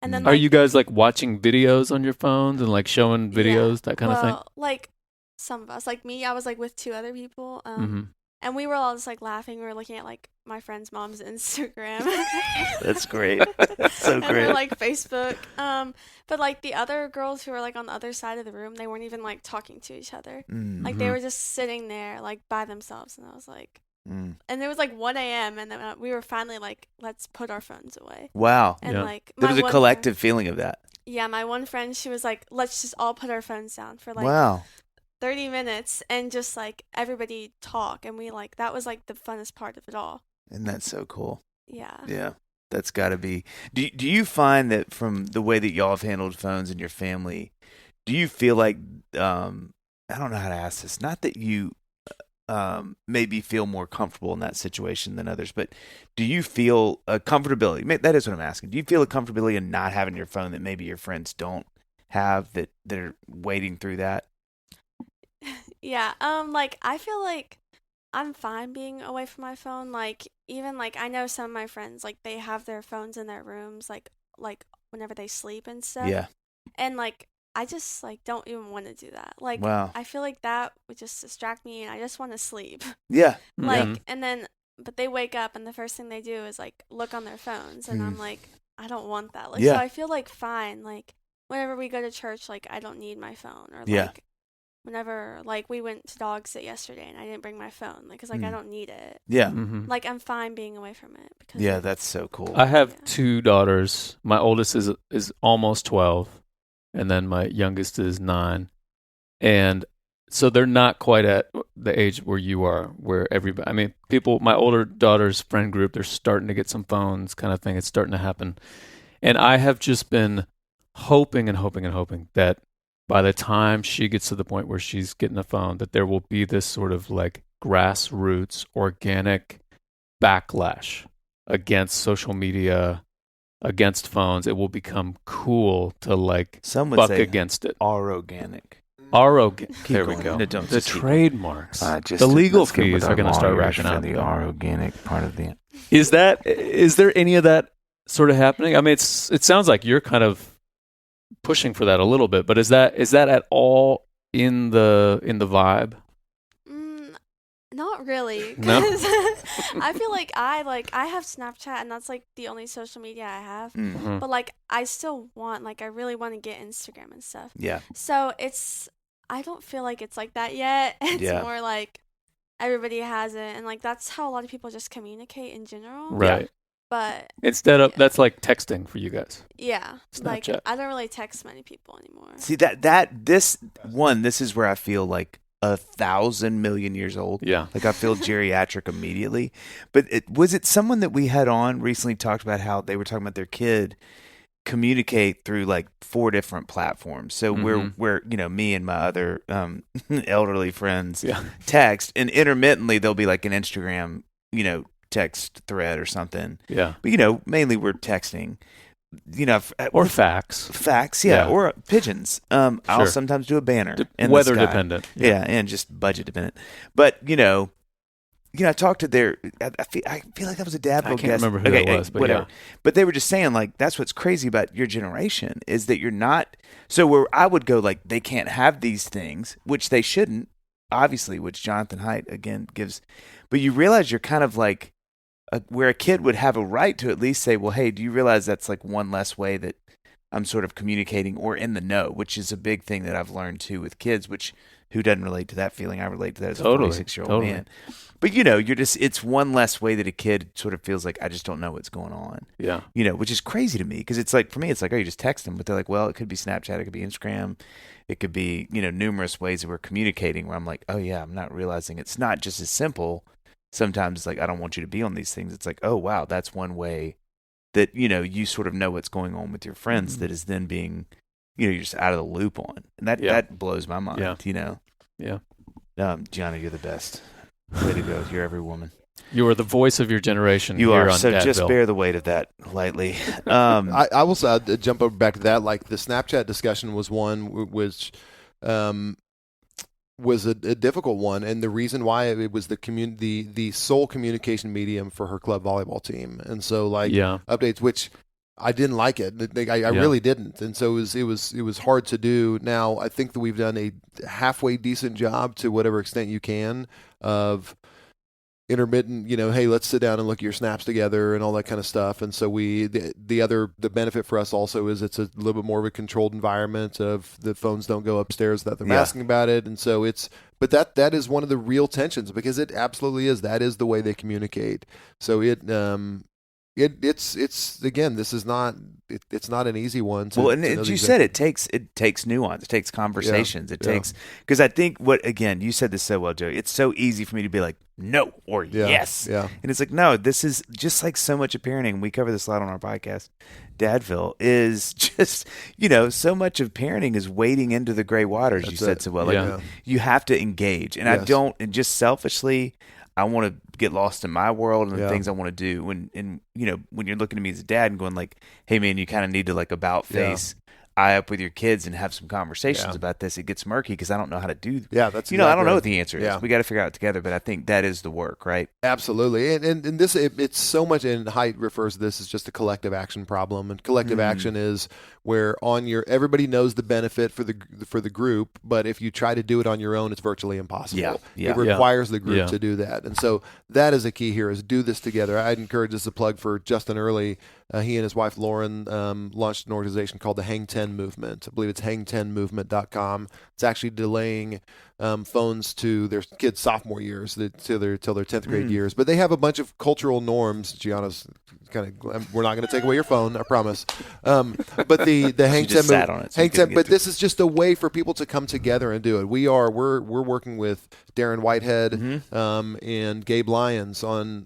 And then, are you guys like watching videos on your phones and like showing videos, that kind of thing? Like some of us, like me, I was like with 2 other people, and we were all just like laughing. We were looking at like my friend's mom's Instagram. That's great. That's so great. And like Facebook. But like the other girls who were like on the other side of the room, they weren't even like talking to each other. Like they were just sitting there like by themselves, and I was like. And it was like 1 a.m. and then we were finally like, let's put our phones away. Wow. And like there was a collective feeling of that. Yeah, my one friend, she was like, let's just all put our phones down for like 30 minutes and just like everybody talk. And we like, that was like the funnest part of it all. And that's so cool. Yeah. Yeah. That's got to be. Do you find that from the way that y'all have handled phones in your family, do you feel like, I don't know how to ask this, not that you maybe feel more comfortable in that situation than others, but do you feel a comfortability? That is what I'm asking. Do you feel a comfortability in not having your phone that maybe your friends don't have, that they're wading through that? Yeah. Like I feel like I'm fine being away from my phone. Like even like I know some of my friends, like they have their phones in their rooms, like whenever they sleep and stuff. Yeah. And like I just like don't even want to do that. Like I feel like that would just distract me, and I just want to sleep. Yeah. And then but they wake up and the first thing they do is like look on their phones, and I'm like, I don't want that. Like so I feel like fine. Like whenever we go to church, like I don't need my phone, or like whenever like we went to dog sit yesterday and I didn't bring my phone, like cuz like I don't need it. Yeah. Like I'm fine being away from it because that's so cool. I have 2 daughters. My oldest is almost 12. And then my youngest is 9. And So they're not quite at the age where you are, where everybody, I mean, people, my older daughter's friend group, they're starting to get some phones kind of thing. It's starting to happen. And I have just been hoping and hoping and hoping that by the time she gets to the point where she's getting a phone, that there will be this sort of like grassroots, organic backlash against social media, against phones. It will become cool to like Some would buck say against it. Organic. There we go. No, don't The just keep- trademarks, Just the legal let's get with fees our are going to start lawyers racking for out. the organic part of the. Is there any of that sort of happening? I mean, it sounds like you're kind of pushing for that a little bit, but is that at all in the vibe? Not really. No? 'Cause I feel like I have Snapchat, and that's like the only social media I have. Mm-hmm. But like I still want, like I really want to get Instagram and stuff. Yeah. So I don't feel like it's like that yet. It's Yeah. more like everybody has it, and like that's how a lot of people just communicate in general. Right. But Instead of that's like texting for you guys. yeah, like Snapchat. I don't really text many people anymore. See this is where I feel like 1,000 million years old. Yeah. Like I feel geriatric immediately. But was it someone that we had on recently talked about how they were talking about their kid communicate through like 4 different platforms. So we're me and my other elderly friends text, and intermittently there'll be like an Instagram, text thread or something. Yeah. But mainly we're texting. Or fax. Yeah, or pigeons. I'll sometimes do a banner. in the Weather sky. dependent. Yeah, and just budget dependent. But I talked to their. I feel like that was a Dadville I can't guest. remember who that was, but whatever. yeah. But they were just saying like that's what's crazy about your generation is that you're not. So where I would go like they can't have these things, which they shouldn't, obviously, which Jonathan Haidt again gives. But you realize you're kind of like. Where a kid would have a right to at least say, well, hey, do you realize that's like one less way that I'm sort of communicating or in the know, which is a big thing that I've learned too with kids, who doesn't relate to that feeling? I relate to that as a 46-year-old man. But, it's one less way that a kid sort of feels like, I just don't know what's going on. Yeah. Which is crazy to me because it's like, for me, it's like, oh, you just text them. But they're like, well, it could be Snapchat, it could be Instagram. It could be, numerous ways that we're communicating where I'm like, oh, yeah, I'm not realizing it's not just as simple. Sometimes it's like, I don't want you to be on these things. It's like, oh, wow, that's one way that, you sort of know what's going on with your friends that is then being, you're just out of the loop on. And that blows my mind, Yeah. Gianna, you're the best. Way to go. You're every woman. You are the voice of your generation. You are. On So Dadville. just bear the weight of that lightly. I will jump over back to that. Like the Snapchat discussion was one which was a difficult one, and the reason why it was the sole communication medium for her club volleyball team, and so updates, which I didn't like it. I really didn't, and so it was hard to do. Now I think that we've done a halfway decent job to whatever extent you can of intermittent, hey, let's sit down and look at your snaps together and all that kind of stuff. And so the benefit for us also is it's a little bit more of a controlled environment of the phones don't go upstairs without them asking about it. And so but that is one of the real tensions because it absolutely is. That is the way they communicate. So it's again, this is not, it's not an easy one. You said it takes nuance. It takes conversations. It takes, because I think you said this so well, Joey. It's so easy for me to be like, no, or yes. Yeah. And it's like, no, this is just like so much of parenting. We cover this a lot on our podcast. Dadville is just, so much of parenting is wading into the gray waters. That's you said so well. Like, you have to engage. And I don't, and just selfishly, I want to get lost in my world and the things I want to do. When you're looking at me as a dad and going like, hey man, you kind of need to like about face eye up with your kids and have some conversations about this. It gets murky because I don't know how to do. Yeah, that's I don't know what the answer is. We got to figure out together. But I think that is the work, right? Absolutely, and this it's so much. And Haidt refers to this as just a collective action problem. And collective action is where everybody knows the benefit for the group, but if you try to do it on your own, it's virtually impossible. It requires the group to do that, and so that is a key here: is do this together. I'd encourage this a plug for Justin Early. He and his wife Lauren launched an organization called the Hang 10 Movement. I believe it's hang10movement.com. It's actually delaying phones to their kids' sophomore years, till their 10th grade years. But they have a bunch of cultural norms. Gianna's we're not going to take away your phone, I promise. But the hang 10, but this is just a way for people to come together and do it. We're working with Darren Whitehead and Gabe Lyons on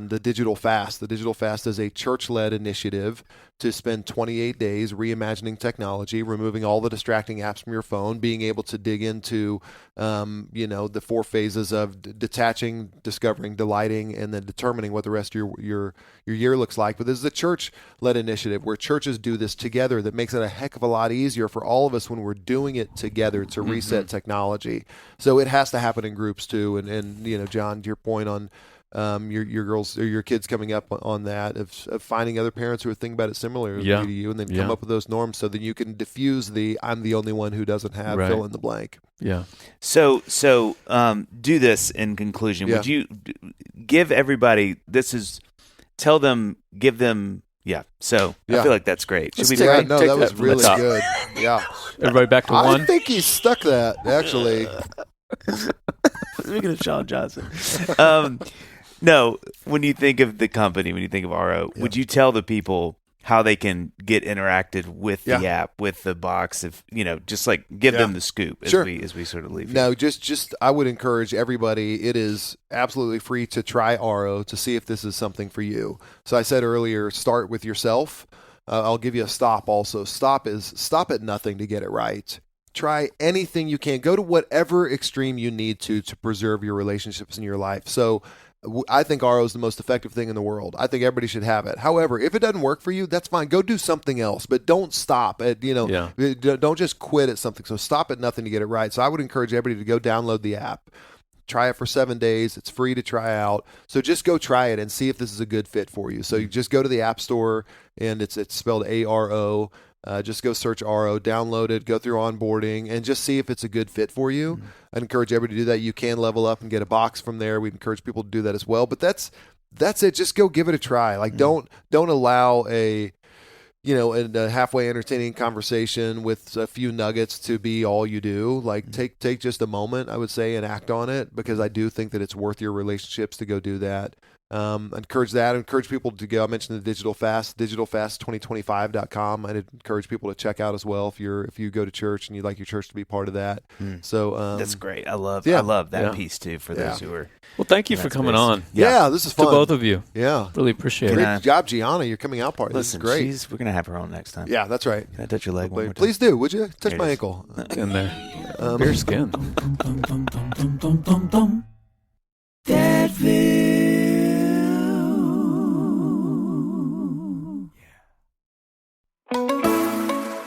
the Digital Fast. The Digital Fast is a church-led initiative to spend 28 days reimagining technology, removing all the distracting apps from your phone, being able to dig into the 4 phases of detaching, discovering, delighting, and then determining what the rest of your year looks like. But this is a church-led initiative where churches do this together that makes it a heck of a lot easier for all of us when we're doing it together to reset technology. So it has to happen in groups too. And John, to your point on your girls or your kids coming up on that of finding other parents who are thinking about it similarly to you, and then come up with those norms so that you can diffuse the "I'm the only one who doesn't have" fill in the blank. Yeah. So do this in conclusion. Would you give everybody? Tell them, give them. Yeah. So I feel like that's great. Should we that was really good. Yeah. Everybody back to one. I think he stuck that actually. Speaking of Sean Johnson. No, when you think of the company, when you think of RO, would you tell the people how they can get interacted with the app, with the box? If just like give them the scoop as we sort of leave. No, just I would encourage everybody. It is absolutely free to try RO to see if this is something for you. So I said earlier, start with yourself. I'll give you a stop. Also, stop at nothing to get it right. Try anything you can. Go to whatever extreme you need to preserve your relationships in your life. So I think RO is the most effective thing in the world. I think everybody should have it. However, if it doesn't work for you, that's fine. Go do something else, but don't stop at, don't just quit at something. So stop at nothing to get it right. So I would encourage everybody to go download the app. Try it for 7 days. It's free to try out. So just go try it and see if this is a good fit for you. So you just go to the App Store, and it's spelled ARO. Just go search RO, download it, go through onboarding, and just see if it's a good fit for you. I'd encourage everybody to do that. You can level up and get a box from there. We'd encourage people to do that as well. But that's it. Just go give it a try. Like don't allow a halfway entertaining conversation with a few nuggets to be all you do. Like take just a moment, I would say, and act on it, because I do think that it's worth your relationships to go do that. Encourage people to go. I mentioned the Digital Fast, digitalfast2025.com. I'd encourage people to check out as well if you go to church and you'd like your church to be part of that. So that's great. I love that piece too for those who are. Well, thank you for coming on. Yeah, this is fun. To both of you. Yeah. Really appreciate it. Great job, Gianna. You're coming out party. Listen, this is great. We're going to have her on next time. Yeah, that's right. Can I touch your leg one more time? Please do, would you? Touch my ankle. In there. Bare skin.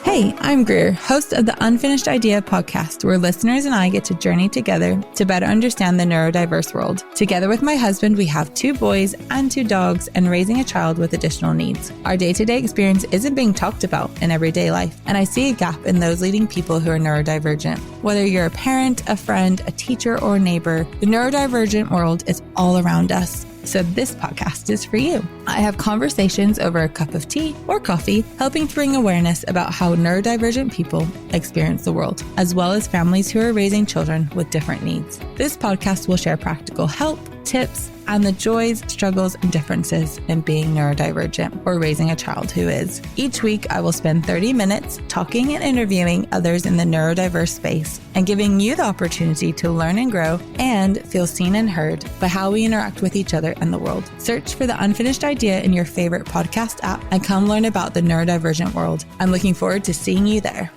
Hey, I'm Greer, host of the Unfinished Idea podcast, where listeners and I get to journey together to better understand the neurodiverse world. Together with my husband, we have 2 boys and 2 dogs and raising a child with additional needs. Our day-to-day experience isn't being talked about in everyday life, and I see a gap in those leading people who are neurodivergent. Whether you're a parent, a friend, a teacher, or a neighbor, the neurodivergent world is all around us. So this podcast is for you. I have conversations over a cup of tea or coffee, helping to bring awareness about how neurodivergent people experience the world, as well as families who are raising children with different needs. This podcast will share practical help, tips, and the joys, struggles, and differences in being neurodivergent or raising a child who is. Each week, I will spend 30 minutes talking and interviewing others in the neurodiverse space and giving you the opportunity to learn and grow and feel seen and heard by how we interact with each other and the world. Search for The Unfinished Idea in your favorite podcast app and come learn about the neurodivergent world. I'm looking forward to seeing you there.